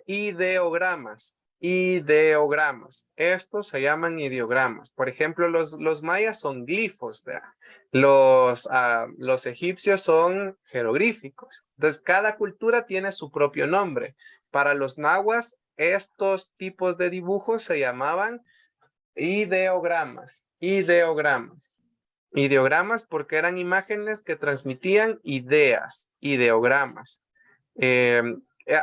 ideogramas. Ideogramas. Estos se llaman ideogramas. Por ejemplo, los mayas son glifos, ¿verdad? Los egipcios son jeroglíficos. Entonces, cada cultura tiene su propio nombre. Para los nahuas, estos tipos de dibujos se llamaban ideogramas. Ideogramas. Ideogramas porque eran imágenes que transmitían ideas. Ideogramas.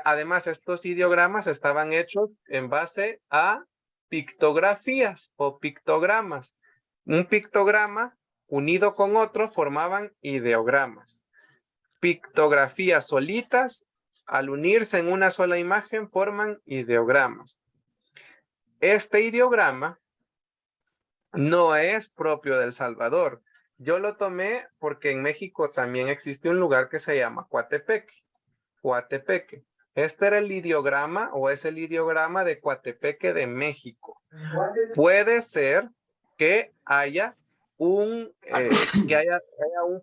Además, estos ideogramas estaban hechos en base a pictografías o pictogramas. Un pictograma unido con otro formaban ideogramas. Pictografías solitas, al unirse en una sola imagen, forman ideogramas. Este ideograma no es propio de El Salvador. Yo lo tomé porque en México también existe un lugar que se llama Coatepeque. Coatepeque. Este era el ideograma o es el ideograma de Coatepeque de México. Puede ser que haya un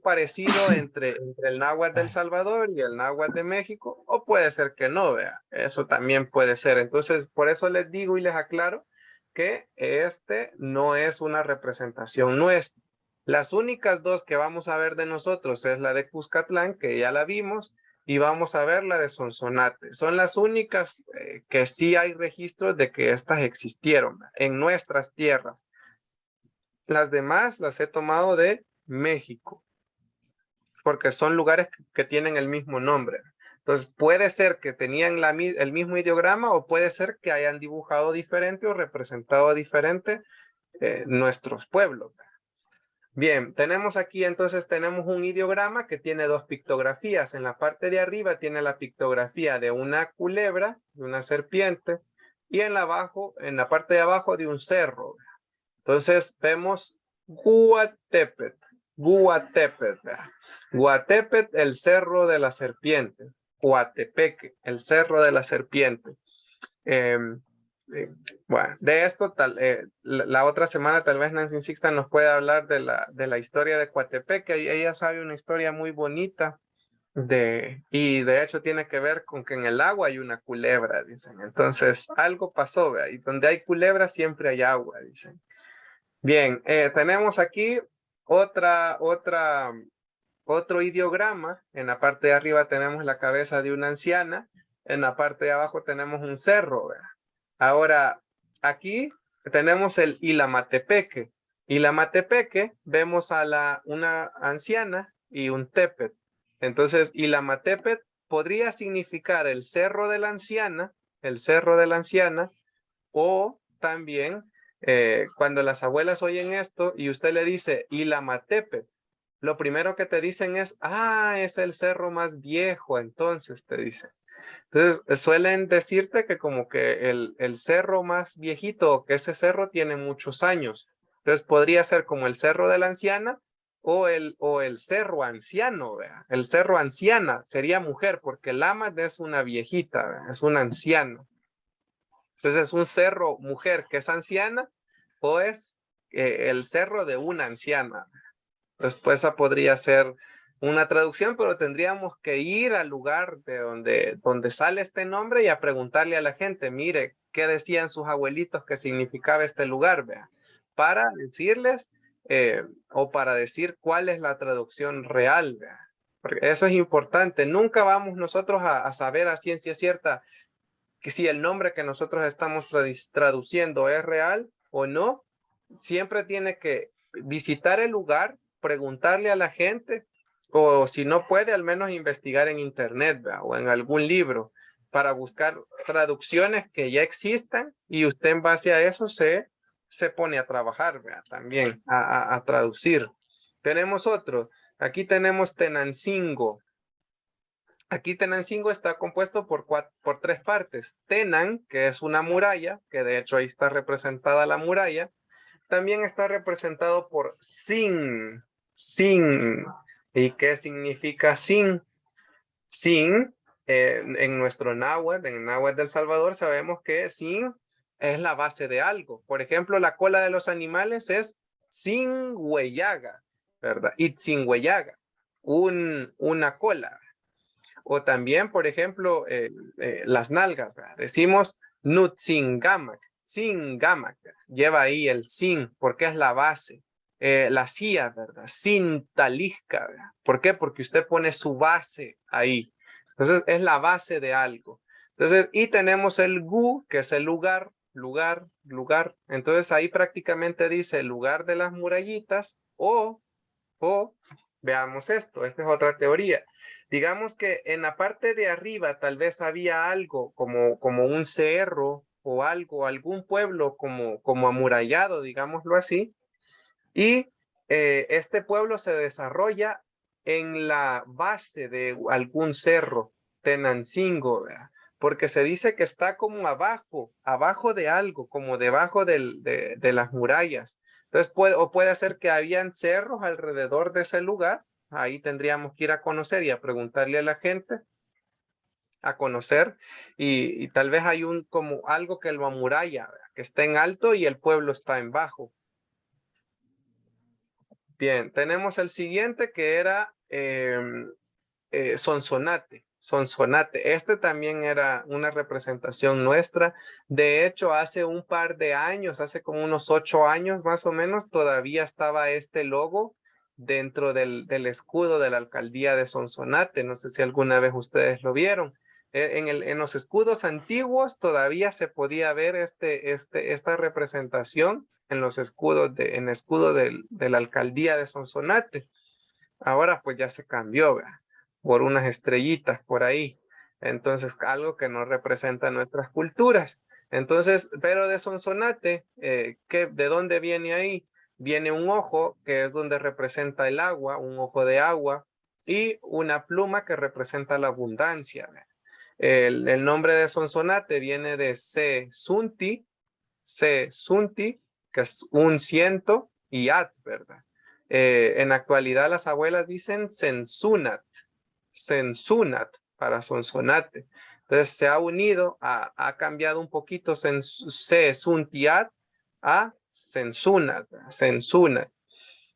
parecido entre el náhuatl del Salvador y el náhuatl de México, o puede ser que no, vea. Eso también puede ser. Entonces, por eso les digo y les aclaro que este no es una representación nuestra. Las únicas dos que vamos a ver de nosotros es la de Cuscatlán, que ya la vimos, y vamos a ver la de Sonsonate. Son las únicas que sí hay registros de que estas existieron en nuestras tierras. Las demás las he tomado de México, porque son lugares que tienen el mismo nombre. Entonces puede ser que tenían el mismo ideograma o puede ser que hayan dibujado diferente o representado diferente nuestros pueblos. Bien, tenemos aquí entonces tenemos un ideograma que tiene dos pictografías. En la parte de arriba tiene la pictografía de una culebra, de una serpiente, y en la parte de abajo de un cerro. Entonces vemos Guatepet, Guatepet, el cerro de la serpiente. Coatepeque, el cerro de la serpiente. Bueno, de esto la otra semana tal vez Nancy Sixta nos puede hablar de la historia de Coatepeque. Ella sabe una historia muy bonita y de hecho tiene que ver con que en el agua hay una culebra, dicen. Entonces algo pasó, ¿verdad? Y donde hay culebra siempre hay agua, dicen. Bien, tenemos aquí otro ideograma. En la parte de arriba tenemos la cabeza de una anciana. En la parte de abajo tenemos un cerro, ¿verdad? Ahora, aquí tenemos el Ilamatepeque. Ilamatepeque, vemos a una anciana y un tepet. Entonces, Ilamatepet podría significar el cerro de la anciana, o también cuando las abuelas oyen esto y usted le dice Ilamatepet, lo primero que te dicen es, es el cerro más viejo, entonces te dicen. Entonces, suelen decirte que como que el cerro más viejito, que ese cerro tiene muchos años. Entonces, podría ser como el cerro de la anciana o el cerro anciano, ¿vea? El cerro anciana sería mujer, porque el Amat es una viejita, ¿vea? Es una anciana. Entonces, es un cerro mujer que es anciana o es el cerro de una anciana. Entonces, pues esa podría ser una traducción, pero tendríamos que ir al lugar de donde sale este nombre y a preguntarle a la gente, mire, ¿qué decían sus abuelitos que significaba este lugar? Vea, para decirles o para decir cuál es la traducción real. Vea. Porque eso es importante. Nunca vamos nosotros a saber a ciencia cierta que si el nombre que nosotros estamos traduciendo es real o no. Siempre tiene que visitar el lugar, preguntarle a la gente, o si no puede, al menos investigar en internet, ¿verdad? O en algún libro para buscar traducciones que ya existan, y usted en base a eso se pone a trabajar, ¿verdad? También a traducir. Tenemos otro. Aquí tenemos Tenancingo. Aquí Tenancingo está compuesto por tres partes. Tenan, que es una muralla, que de hecho ahí está representada la muralla. También está representado por Sin. Sin. ¿Y qué significa Sin? Sin, en nuestro náhuatl, en el náhuatl del Salvador, sabemos que Sin es la base de algo. Por ejemplo, la cola de los animales es Sin huellaga, ¿verdad? Itzin huellaga, una cola. O también, por ejemplo, las nalgas, ¿verdad? Decimos Nutzingamak, Zingamak, lleva ahí el sin, porque es la base. La silla, ¿verdad? Sintalisca, ¿verdad? ¿Por qué? Porque usted pone su base ahí. Entonces, es la base de algo. Entonces, y tenemos el gu, que es el lugar, lugar, lugar. Entonces, ahí prácticamente dice el lugar de las murallitas o veamos esto, esta es otra teoría. Digamos que en la parte de arriba tal vez había algo como un cerro o algo, algún pueblo como amurallado, digámoslo así. Y este pueblo se desarrolla en la base de algún cerro, Tenancingo, ¿verdad? Porque se dice que está como abajo de algo, como debajo de las murallas. Entonces puede ser que habían cerros alrededor de ese lugar. Ahí tendríamos que ir a conocer y a preguntarle a la gente, a conocer, y tal vez hay como algo que lo amuralla, ¿verdad? Que está en alto y el pueblo está en bajo. Bien, tenemos el siguiente que era Sonsonate. Sonsonate. Este también era una representación nuestra. De hecho, hace un par de años, hace como unos 8 años más o menos, todavía estaba este logo dentro del escudo de la alcaldía de Sonsonate. No sé si alguna vez ustedes lo vieron. En los escudos antiguos todavía se podía ver esta representación en los escudos en el escudo de la alcaldía de Sonsonate. Ahora pues ya se cambió, ¿verdad? Por unas estrellitas por ahí. Entonces, algo que no representa nuestras culturas. Entonces, pero de Sonsonate, ¿de dónde viene ahí? Viene un ojo, que es donde representa el agua, un ojo de agua, y una pluma que representa la abundancia. El nombre de Sonsonate viene de Sunti, que es un ciento, y at, ¿verdad? En la actualidad las abuelas dicen Sensunat para Sonsonate. Entonces se ha unido, ha cambiado un poquito Suntiat a Sensunat,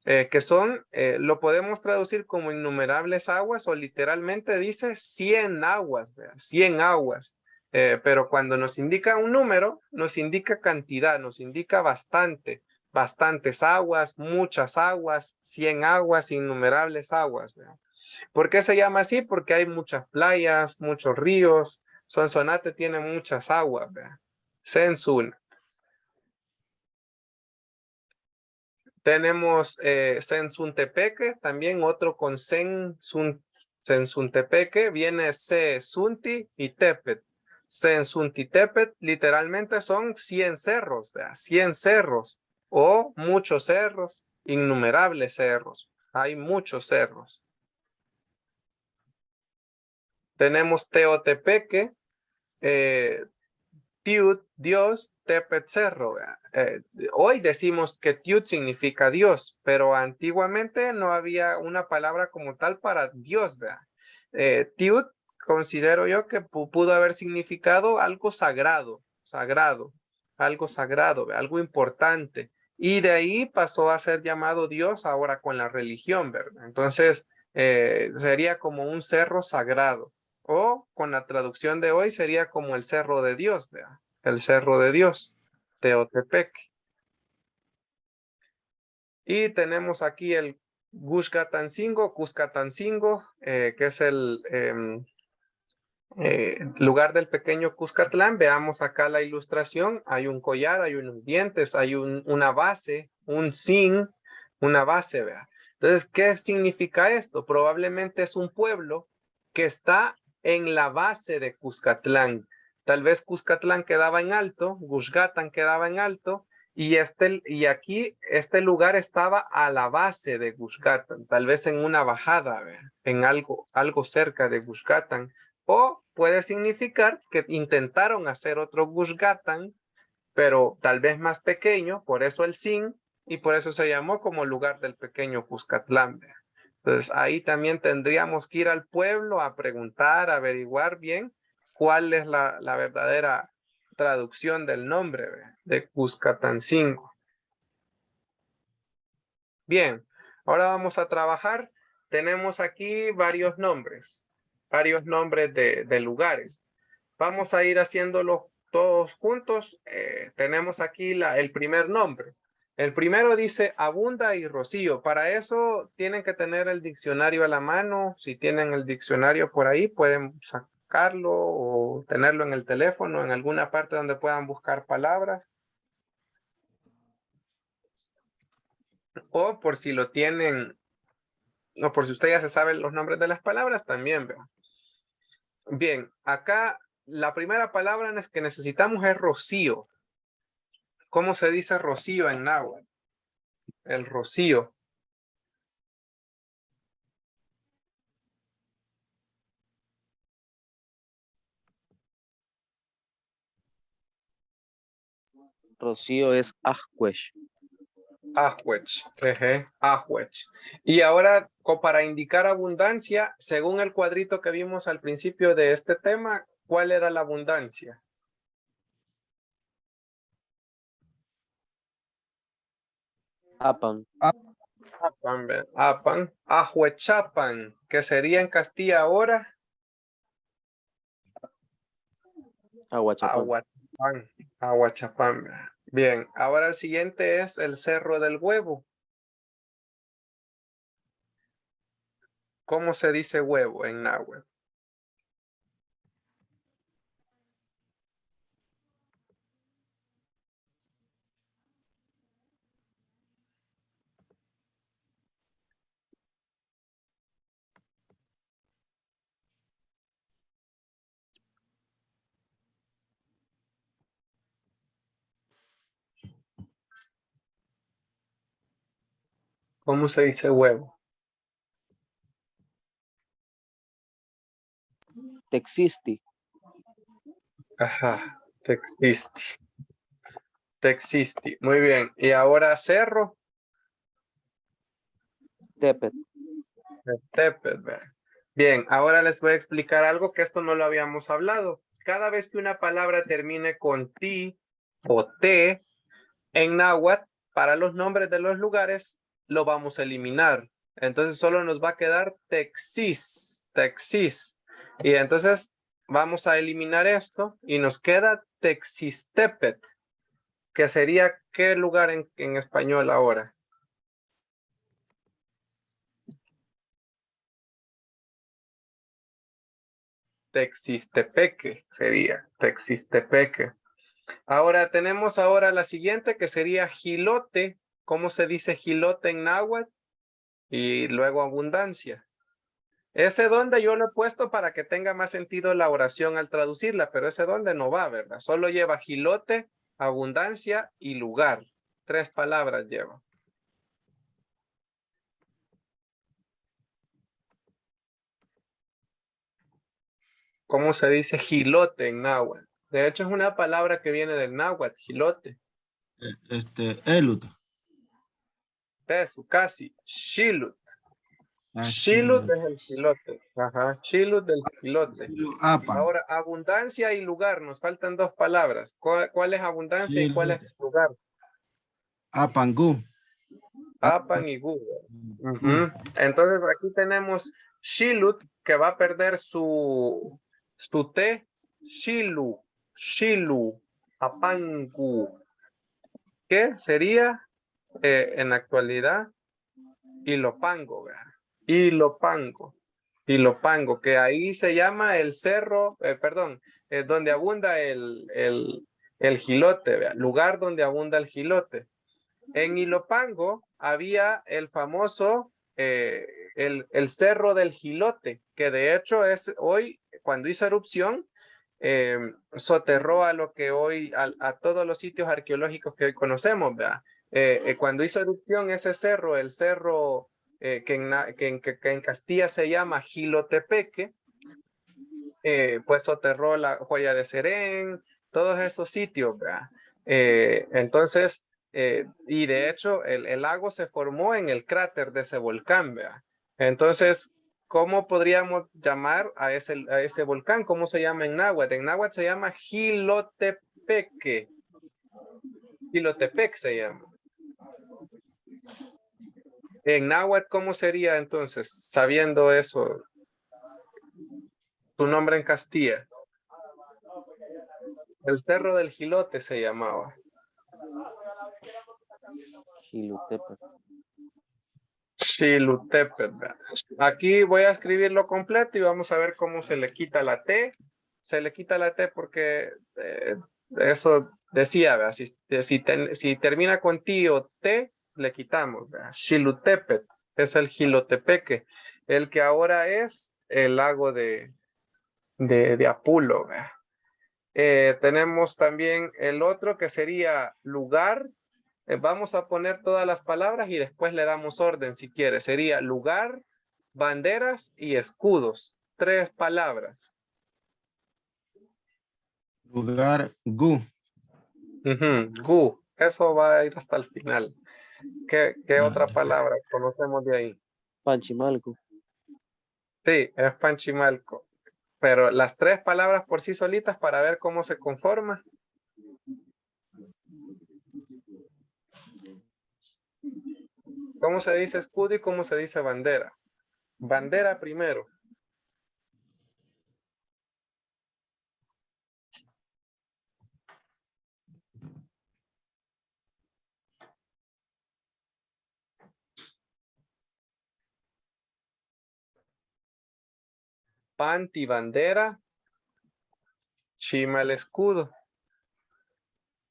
que son, lo podemos traducir como innumerables aguas, o literalmente dice 100 aguas, ¿verdad? 100 aguas. Pero cuando nos indica un número, nos indica cantidad, nos indica bastantes aguas, muchas aguas, 100 aguas, innumerables aguas, ¿verdad? ¿Por qué se llama así? Porque hay muchas playas, muchos ríos. Sonsonate tiene muchas aguas, ¿verdad? Sensuna. Tenemos Sensuntepeque, también otro con Sensuntepeque, viene Sunti y Tepet. Sensuntitepet literalmente son 100 cerros, ¿verdad? 100 cerros o muchos cerros, innumerables cerros. Hay muchos cerros. Tenemos Teotepeque, Tiut, Dios, Tepet, cerro. Hoy decimos que Tiut significa Dios, pero antiguamente no había una palabra como tal para Dios. Tiut, considero yo que pudo haber significado algo sagrado, algo sagrado, algo importante. Y de ahí pasó a ser llamado Dios ahora con la religión, ¿verdad? Entonces, sería como un cerro sagrado. O con la traducción de hoy sería como el cerro de Dios, ¿verdad? El cerro de Dios, Teotepeque. Y tenemos aquí Gushkatancingo, Cuscatancingo, que es el lugar del pequeño Cuscatlán. Veamos acá la ilustración. Hay un collar, hay unos dientes, hay una base, un zinc, una base, vea. Entonces, ¿qué significa esto? Probablemente es un pueblo que está en la base de Cuscatlán. Tal vez Cuscatlán quedaba en alto, Gushgatan quedaba en alto, y aquí este lugar estaba a la base de Gushgatan, tal vez en una bajada, ¿vea? En algo cerca de Gushgatan. O puede significar que intentaron hacer otro Gushgatan, pero tal vez más pequeño, por eso el Sin, y por eso se llamó como lugar del pequeño Cuscatlán. Entonces ahí también tendríamos que ir al pueblo a preguntar, a averiguar bien cuál es la verdadera traducción del nombre de Cuscatancingo. Bien, ahora vamos a trabajar. Tenemos aquí varios nombres de lugares. Vamos a ir haciéndolos todos juntos. Tenemos aquí el primer nombre. El primero dice Abunda y Rocío. Para eso tienen que tener el diccionario a la mano. Si tienen el diccionario por ahí, pueden sacarlo o tenerlo en el teléfono, en alguna parte donde puedan buscar palabras. O por si lo tienen, o por si usted ya se saben los nombres de las palabras, también veo. Bien, acá la primera palabra que necesitamos es rocío. ¿Cómo se dice rocío en náhuatl? El rocío. Rocío es Ahcuesh. Ahuech. Ahuech. Y ahora, para indicar abundancia, según el cuadrito que vimos al principio de este tema, ¿cuál era la abundancia? Apan. Apan. Ahuechapan, que sería en Castilla ahora. Aguachapán. Aguachapán. Bien, ahora el siguiente es el Cerro del Huevo. ¿Cómo se dice huevo en náhuatl? ¿Cómo se dice huevo? Texisti. Ajá, Texisti. Muy bien. Y ahora cerro. Tepet. Tepet. Bien, ahora les voy a explicar algo que esto no lo habíamos hablado. Cada vez que una palabra termine con ti o te en náhuatl, para los nombres de los lugares lo vamos a eliminar. Entonces solo nos va a quedar Texis. Y entonces vamos a eliminar esto y nos queda Texistepet, que sería ¿qué lugar en español ahora? Texistepeque sería Texistepeque. Ahora tenemos la siguiente que sería jilote. ¿Cómo se dice jilote en náhuatl? Y luego abundancia. Ese donde yo lo he puesto para que tenga más sentido la oración al traducirla, pero ese donde no va, ¿verdad? Solo lleva jilote, abundancia y lugar. 3 palabras lleva. ¿Cómo se dice jilote en náhuatl? De hecho, es una palabra que viene del náhuatl, jilote. Elut. Tesu, casi, shilut. Ah, Shilut es el jilote. Ajá, shilut del jilote. Apan. Ahora, abundancia y lugar. Nos faltan 2 palabras. ¿Cuál es abundancia y cuál es lugar? Apangu. Apan y Gu. Entonces aquí tenemos Shilut, que va a perder su T. Shilu, Apangu. ¿Qué sería en la actualidad? Ilopango, ¿verdad? Ilopango, que ahí se llama el cerro, perdón, donde abunda el jilote, ¿verdad? Lugar donde abunda el jilote. En Ilopango había el famoso, el cerro del jilote, que de hecho es hoy, cuando hizo erupción, soterró a lo que hoy, a todos los sitios arqueológicos que hoy conocemos, ¿verdad? Cuando hizo erupción ese cerro, el cerro que en Castilla se llama Jilotepeque, pues soterró la Joya de Serén, todos esos sitios, ¿verdad? Entonces, y de hecho, el lago se formó en el cráter de ese volcán, ¿verdad? Entonces, ¿cómo podríamos llamar a ese volcán? ¿Cómo se llama en náhuatl? En náhuatl se llama Jilotepeque. Jilotepec se llama. En náhuatl, ¿cómo sería entonces, sabiendo eso, tu nombre en Castilla? El Cerro del Jilote se llamaba. Xilotepetl. Xilotepetl. Aquí voy a escribirlo completo y vamos a ver cómo se le quita la T. Se le quita la T porque eso decía, ¿verdad? Si termina con T o T, le quitamos. Xilotepetl es el Jilotepeque, el que ahora es el lago de Apulo, ¿verdad? Tenemos también el otro que sería lugar. Vamos a poner todas las palabras y después le damos orden si quiere. Sería lugar, banderas y escudos. 3 palabras. Lugar, gu. Gu. Eso va a ir hasta el final. ¿Qué otra palabra conocemos de ahí? Panchimalco. Sí, es Panchimalco. Pero las 3 palabras por sí solitas para ver cómo se conforma. ¿Cómo se dice escudo y cómo se dice bandera? Bandera primero. Panti bandera, chima el escudo.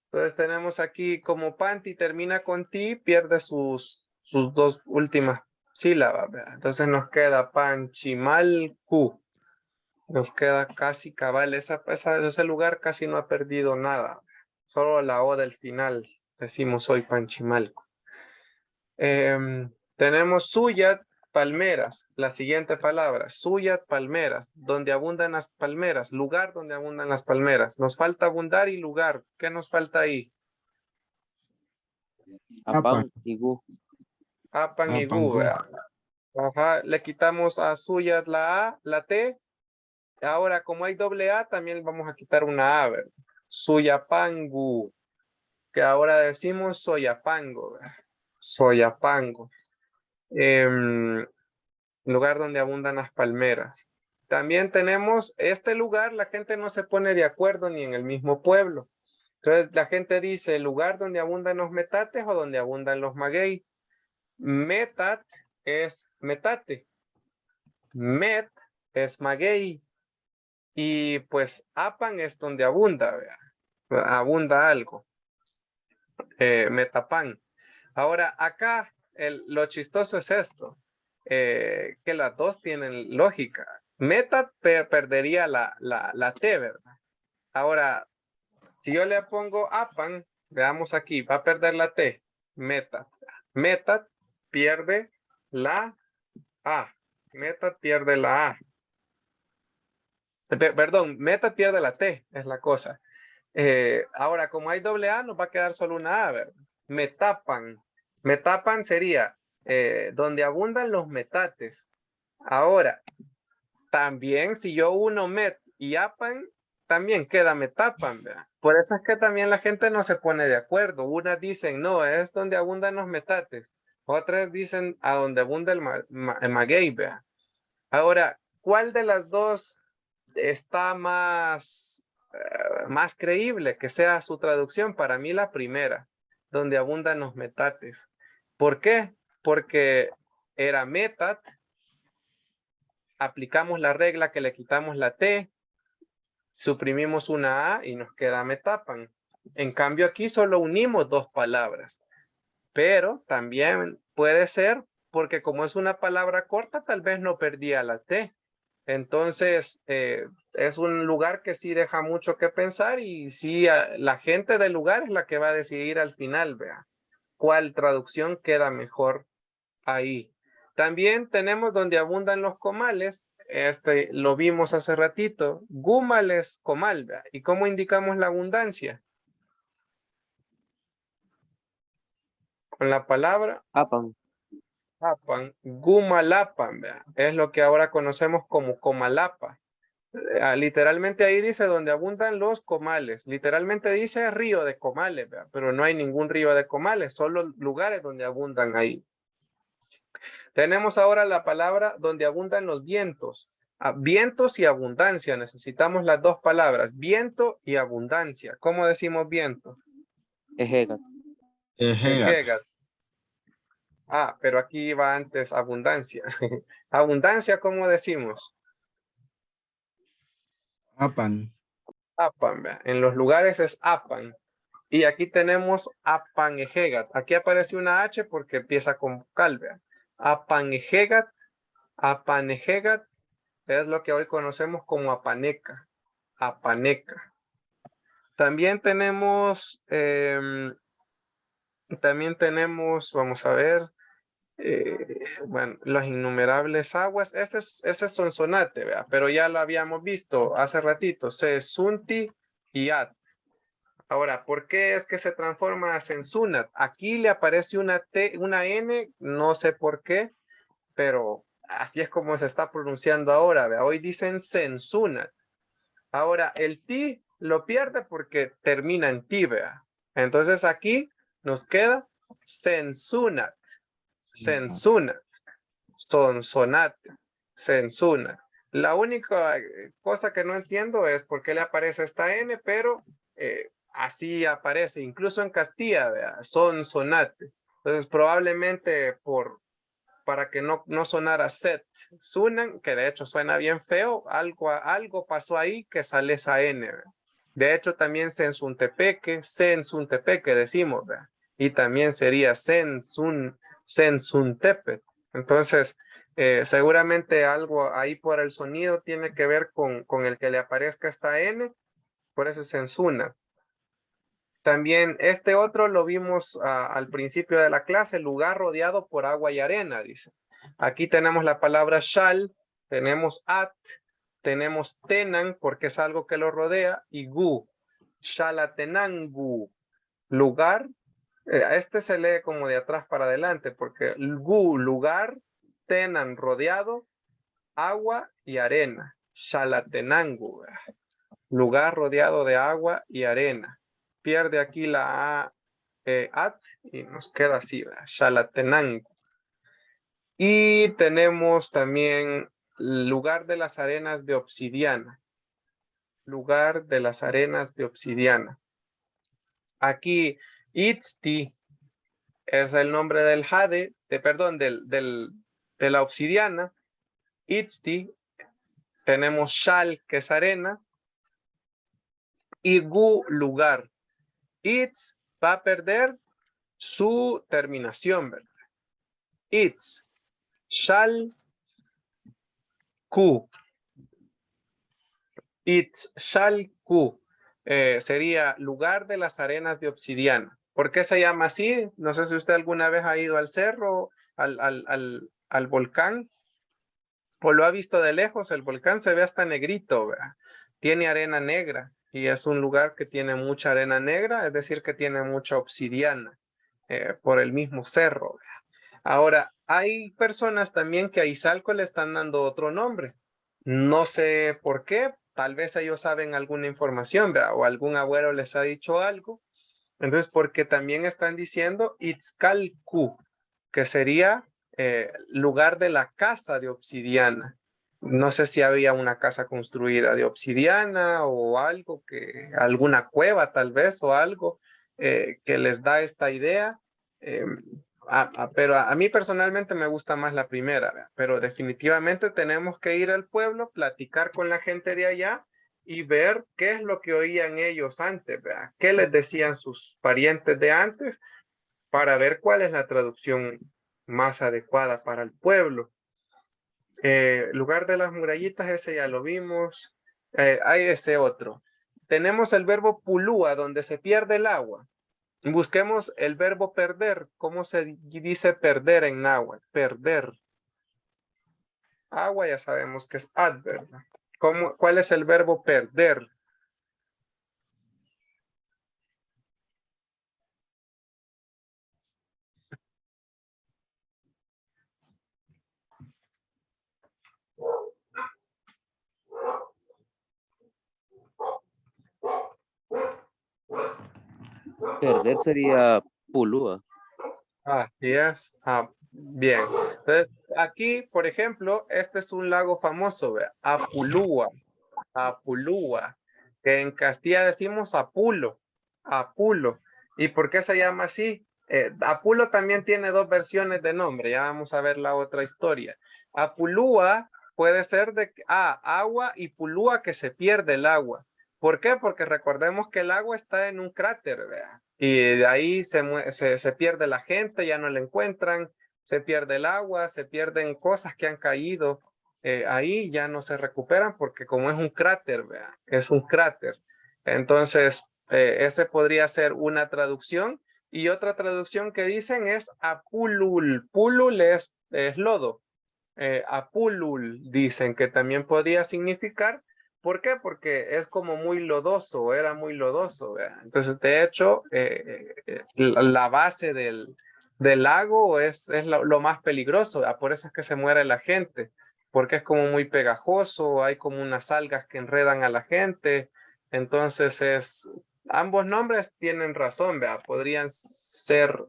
Entonces tenemos aquí como Panti termina con ti, pierde sus 2 últimas sílabas, ¿verdad? Entonces nos queda Panchimalcu. Nos queda casi cabal. Ese lugar casi no ha perdido nada. Solo la O del final. Decimos hoy Panchimalco. Tenemos Suyat, palmeras. La siguiente palabra, Suyat, palmeras. Donde abundan las palmeras. Lugar donde abundan las palmeras. Nos falta abundar y lugar. ¿Qué nos falta ahí? Apan y Gu. Apan y Apan, Gu. gu. Ajá, le quitamos a Suyat la A, la T. Ahora, como hay doble A, también vamos a quitar una A, ¿verdad? Suyapangu. Que ahora decimos Soyapango, ¿verdad? Soyapango. Lugar donde abundan las palmeras. También tenemos este lugar, la gente no se pone de acuerdo ni en el mismo pueblo. Entonces la gente dice lugar donde abundan los metates o donde abundan los maguey. Metat es metate. Met es maguey. Y pues apan es donde abunda, ¿verdad? Abunda algo. Metapan. Ahora acá lo chistoso es esto. Que las dos tienen lógica. Meta perdería la T, ¿verdad? Ahora, si yo le pongo apan, veamos aquí, va a perder la T. Meta. Meta pierde la A. Meta pierde la A. Perdón, meta pierde la T, es la cosa. Ahora, como hay doble A, nos va a quedar solo una A, ¿verdad? Metapan. Metapan sería donde abundan los metates. Ahora, también si yo uno met y apan, también queda metapan, ¿verdad? Por eso es que también la gente no se pone de acuerdo. Unas dicen, no, es donde abundan los metates. Otras dicen, a donde abunda el maguey, ¿verdad? Ahora, ¿cuál de las dos está más creíble que sea su traducción? Para mí la primera, donde abundan los metates. ¿Por qué? Porque era metat. Aplicamos la regla que le quitamos la T. Suprimimos una A y nos queda metapan. En cambio aquí solo unimos dos palabras. Pero también puede ser porque como es una palabra corta, tal vez no perdía la T. Entonces, es un lugar que sí deja mucho que pensar y sí, la gente del lugar es la que va a decidir al final, vea, cuál traducción queda mejor ahí. También tenemos donde abundan los comales, este lo vimos hace ratito, gumales comal, vea. ¿Y cómo indicamos la abundancia? Con la palabra Apan. Apan, Gumalapan, vea, es lo que ahora conocemos como Comalapa. Literalmente ahí dice donde abundan los comales. Literalmente dice río de comales, vea, pero no hay ningún río de comales, solo lugares donde abundan ahí. Tenemos ahora la palabra donde abundan los vientos. Vientos y abundancia. Necesitamos las dos palabras, viento y abundancia. ¿Cómo decimos viento? Ejegat. Ejegat. Ejegat. Pero aquí va antes abundancia. Abundancia, ¿cómo decimos? Apan. Apan, vea. En los lugares es apan. Y aquí tenemos apanejegat. Aquí aparece una H porque empieza con vocal, vea. Apanejegat, apanejegat es lo que hoy conocemos como apaneca. Apaneca. También tenemos, vamos a ver, bueno, los innumerables aguas. Ese es Sonsonate, ¿vea? Pero ya lo habíamos visto hace ratito. Sesunti y At. Ahora, ¿por qué es que se transforma a Sensunat? Aquí le aparece una T, una N, no sé por qué, pero así es como se está pronunciando ahora, ¿vea? Hoy dicen Sensunat. Ahora, el ti lo pierde porque termina en ti, ¿vea? Entonces aquí nos queda Sensunat, Sensunat, Sonsonate, Sensunat. La única cosa que no entiendo es por qué le aparece esta N, pero así aparece, incluso en Castilla, ¿vea? Sonsonate. Entonces probablemente para que no sonara set, sunan, que de hecho suena bien feo, algo pasó ahí que sale esa N, ¿vea? De hecho también Sensuntepeque decimos, ¿vea? Y también sería Sensuntepet. Entonces, seguramente algo ahí por el sonido tiene que ver con el que le aparezca esta N, por eso es Sensuna. También este otro lo vimos al principio de la clase, lugar rodeado por agua y arena, dice. Aquí tenemos la palabra shal, tenemos at, tenemos tenan, porque es algo que lo rodea, y gu, shalatenangu, lugar. Este se lee como de atrás para adelante, porque gu, lugar, tenan, rodeado, agua y arena. Shalatenangu, lugar rodeado de agua y arena. Pierde aquí la A, at, y nos queda así, Shalatenangu. Y tenemos también lugar de las arenas de obsidiana. Lugar de las arenas de obsidiana. Aquí, Itzti es el nombre del jade, de la obsidiana. Itzti, tenemos Shal, que es arena, y Gu, lugar. Itz va a perder su terminación, ¿verdad? Itz, Shal, Ku. Itz, Shal, Ku. Sería lugar de las arenas de obsidiana. ¿Por qué se llama así? No sé si usted alguna vez ha ido al cerro, al volcán, o lo ha visto de lejos. El volcán se ve hasta negrito, ¿verdad? Tiene arena negra y es un lugar que tiene mucha arena negra, es decir, que tiene mucha obsidiana por el mismo cerro, ¿verdad? Ahora, hay personas también que a Izalco le están dando otro nombre. No sé por qué, tal vez ellos saben alguna información, ¿verdad? O algún abuelo les ha dicho algo. Entonces, porque también están diciendo Itzcalcu, que sería lugar de la casa de obsidiana. No sé si había una casa construida de obsidiana o algo, alguna cueva tal vez o algo que les da esta idea. Pero a mí personalmente me gusta más la primera, ¿vea? Pero definitivamente tenemos que ir al pueblo, platicar con la gente de allá y ver qué es lo que oían ellos antes, ¿vea? ¿Qué les decían sus parientes de antes para ver cuál es la traducción más adecuada para el pueblo? Lugar de las murallitas, ese ya lo vimos. Hay ese otro. Tenemos el verbo pulúa, donde se pierde el agua. Busquemos el verbo perder. ¿Cómo se dice perder en náhuatl? Perder. Agua ya sabemos que es adverb. ¿Cuál es el verbo perder? Perder sería pulúa. Así es. Bien. Entonces, aquí, por ejemplo, este es un lago famoso, ¿vea? Apulúa. Apulúa. Que en Castilla decimos Apulo. Apulo. ¿Y por qué se llama así? Apulo también tiene dos versiones de nombre. Ya vamos a ver la otra historia. Apulúa puede ser de agua y pulúa que se pierde el agua. ¿Por qué? Porque recordemos que el agua está en un cráter, ¿vea? Y de ahí se pierde la gente, ya no la encuentran, se pierde el agua, se pierden cosas que han caído. Ahí ya no se recuperan porque como es un cráter, ¿vea? Es un cráter. Entonces, ese podría ser una traducción. Y otra traducción que dicen es apulul. Pulul es lodo. Apulul dicen que también podría significar. ¿Por qué? Porque es como muy lodoso, era muy lodoso, ¿verdad? Entonces, de hecho, la base del lago es lo más peligroso, ¿verdad? Por eso es que se muere la gente, porque es como muy pegajoso, hay como unas algas que enredan a la gente. Entonces, ambos nombres tienen razón, ¿verdad? Podrían ser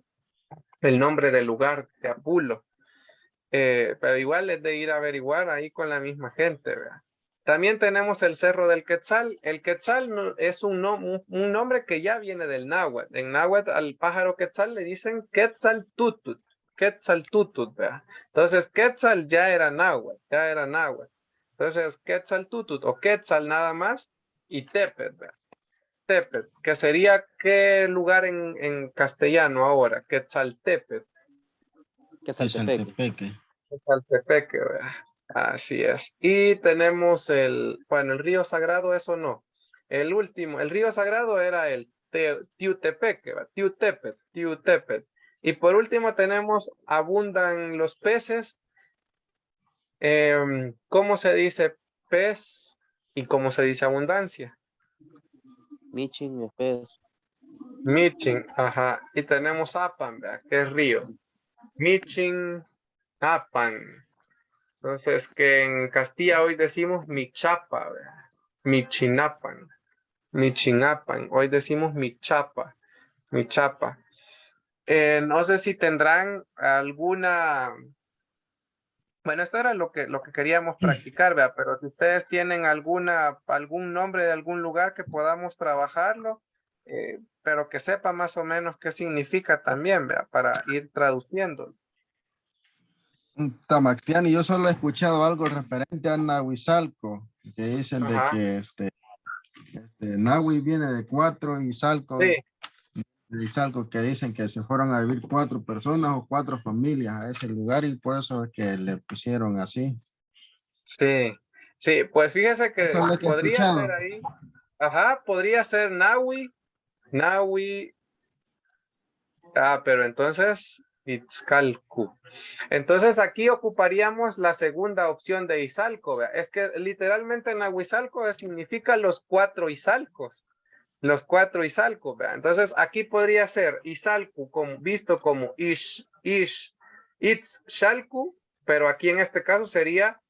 el nombre del lugar de Apulo. Pero igual es de ir a averiguar ahí con la misma gente, ¿verdad? También tenemos el Cerro del Quetzal. El Quetzal es un nombre que ya viene del náhuatl. En náhuatl al pájaro Quetzal le dicen Quetzaltutut. Quetzaltutut, ¿verdad? Entonces Quetzal ya era náhuatl, ya era náhuatl. Entonces Quetzaltutut o Quetzal nada más y Tepet, ¿verdad? Tepet, que sería qué lugar en castellano ahora, Quetzaltepet. Quesaltepeque. Quetzaltepeque. ¿Verdad? Así es. Y tenemos el río Sagrado, eso no. El último, el río Sagrado era el Tiutepeque, ¿verdad? Tiutepet. Y por último tenemos, abundan los peces. ¿Cómo se dice pez y cómo se dice abundancia? Michin, espes. Michin, ajá. Y tenemos Apan, ¿verdad? Que es río. Michin, Apan. Entonces, que en Castilla hoy decimos Michapa, ¿verdad? Michinapan, Michinapan. Hoy decimos Michapa, Michapa. No sé si tendrán alguna. Bueno, esto era lo que queríamos practicar, ¿verdad? Pero si ustedes tienen algún nombre de algún lugar que podamos trabajarlo, pero que sepa más o menos qué significa también, ¿verdad? Para ir traduciendo. Tamaxiani, yo solo he escuchado algo referente a Nahuizalco, que dicen de Ajá. que Nahui viene de 4 y Salco, Sí, que dicen que se fueron a vivir 4 personas o 4 familias a ese lugar y por eso es que le pusieron así. sí, pues fíjese que Eso es lo que he podría escuchado. ser ahí. Ajá, podría ser Nahui, pero entonces Itzcalcu. Entonces aquí ocuparíamos la segunda opción de Izalco, ¿vea? Es que literalmente Nahuizalco significa los 4 Izalcos. Los 4 Izalcos, ¿vea? Entonces aquí podría ser Izalcu visto como Itzcalcu, pero aquí en este caso sería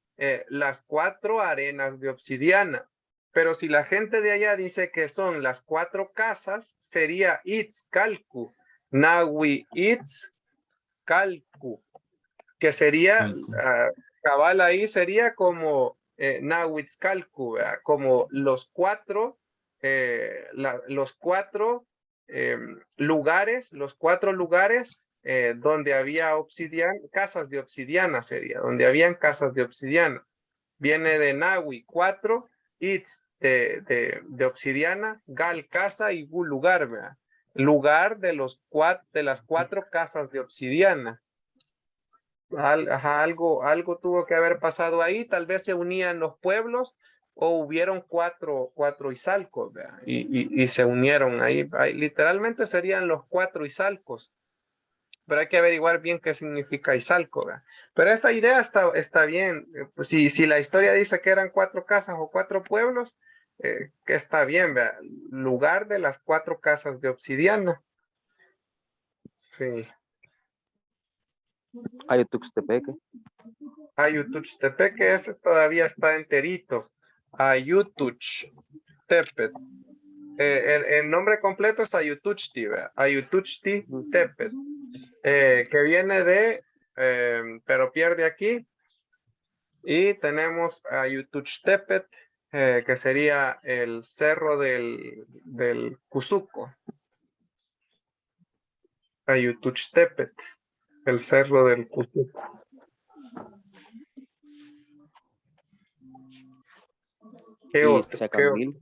las 4 arenas de obsidiana. Pero si la gente de allá dice que son las 4 casas, sería Itzcalcu. Nahui Itzcalcu, que sería, cabal ahí sería como Nahuitzcalcu, como los 4 lugares donde había obsidiana, casas de obsidiana sería, donde habían casas de obsidiana. Viene de Nawi, 4, Itz de obsidiana, Gal, casa y Gu, lugar, ¿verdad? Lugar de las 4 casas de obsidiana. Ajá, algo tuvo que haber pasado ahí, tal vez se unían los pueblos o hubieron cuatro Izalcos, ¿verdad? Y se unieron ahí, literalmente serían los 4 Izalcos, pero hay que averiguar bien qué significa Izalco, ¿verdad? Pero esta idea está bien, pues si la historia dice que eran 4 casas o 4 pueblos, que está bien, ¿verdad? Lugar de las 4 casas de obsidiana. Sí. Ayutuxtepeque. Ayutuxtepeque, ese todavía está enterito. Ayutuxtepet. El nombre completo es Ayutuxti, ¿verdad? Ayutuxtepet. Que viene de, pero pierde aquí. Y tenemos Ayutuxtepet, que sería el cerro del Cuzuco. Ayutuxtepet, el cerro del Cuzuco. ¿Qué Y otro? Chacamil.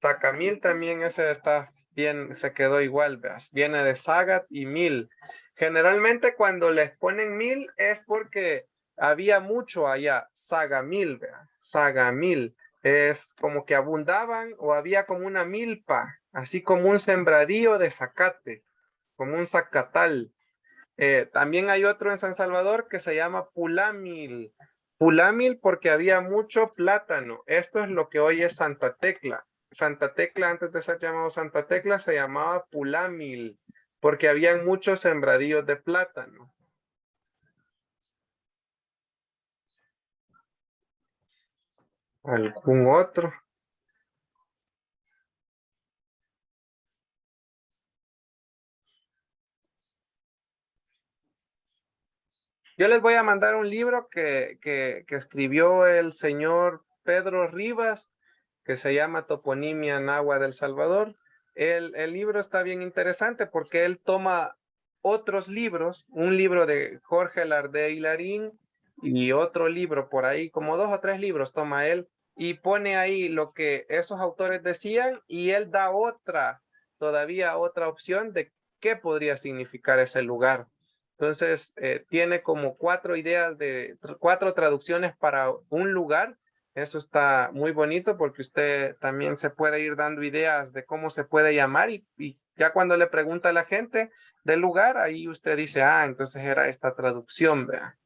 Sacamil también ese está bien, se quedó igual, ¿veas? Viene de Sagat y Mil. Generalmente cuando les ponen Mil es porque había mucho allá, Sagamil, ¿veas? Sagamil. Es como que abundaban o había como una milpa, así como un sembradío de zacate, como un zacatal. También hay otro en San Salvador que se llama Pulamil. Pulamil porque había mucho plátano. Esto es lo que hoy es Santa Tecla. Santa Tecla, antes de ser llamado Santa Tecla, se llamaba Pulamil porque habían muchos sembradíos de plátano. ¿Algún otro? Yo les voy a mandar un libro que escribió el señor Pedro Rivas, que se llama Toponimia Nahua del Salvador. El libro está bien interesante porque él toma otros libros, un libro de Jorge Lardé Hilarín y otro libro por ahí, como 2 o 3 libros toma él y pone ahí lo que esos autores decían y él da todavía otra opción de qué podría significar ese lugar. Entonces, tiene como 4 ideas 4 traducciones para un lugar. Eso está muy bonito porque usted también se puede ir dando ideas de cómo se puede llamar y ya cuando le pregunta a la gente del lugar, ahí usted dice, entonces era esta traducción, vea.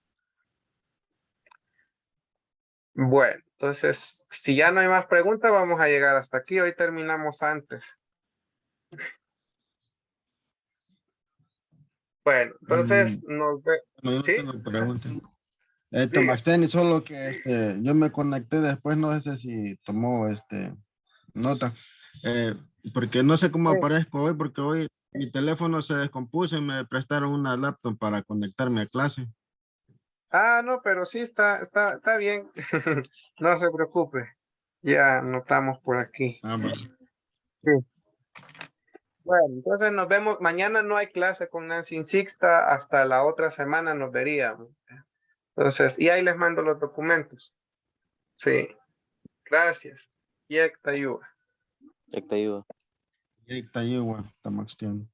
Bueno, entonces, si ya no hay más preguntas, vamos a llegar hasta aquí. Hoy terminamos antes. Bueno, entonces nos ve. No, ¿Sí? no me pregunten. Diga. Max Tenny, solo que yo me conecté después, no sé si tomó nota, porque no sé cómo Sí. aparezco hoy, porque hoy mi teléfono se descompuso y me prestaron una laptop para conectarme a clase. No, pero sí está bien. No se preocupe. Ya anotamos por aquí. Bueno. Sí. Bueno, entonces nos vemos. Mañana no hay clase con Nancy Sixta. Hasta la otra semana nos veríamos. Entonces, y ahí les mando los documentos. Sí. Gracias. Y ayuda. Ectayuba. Y ahí está yo, Max Tenny.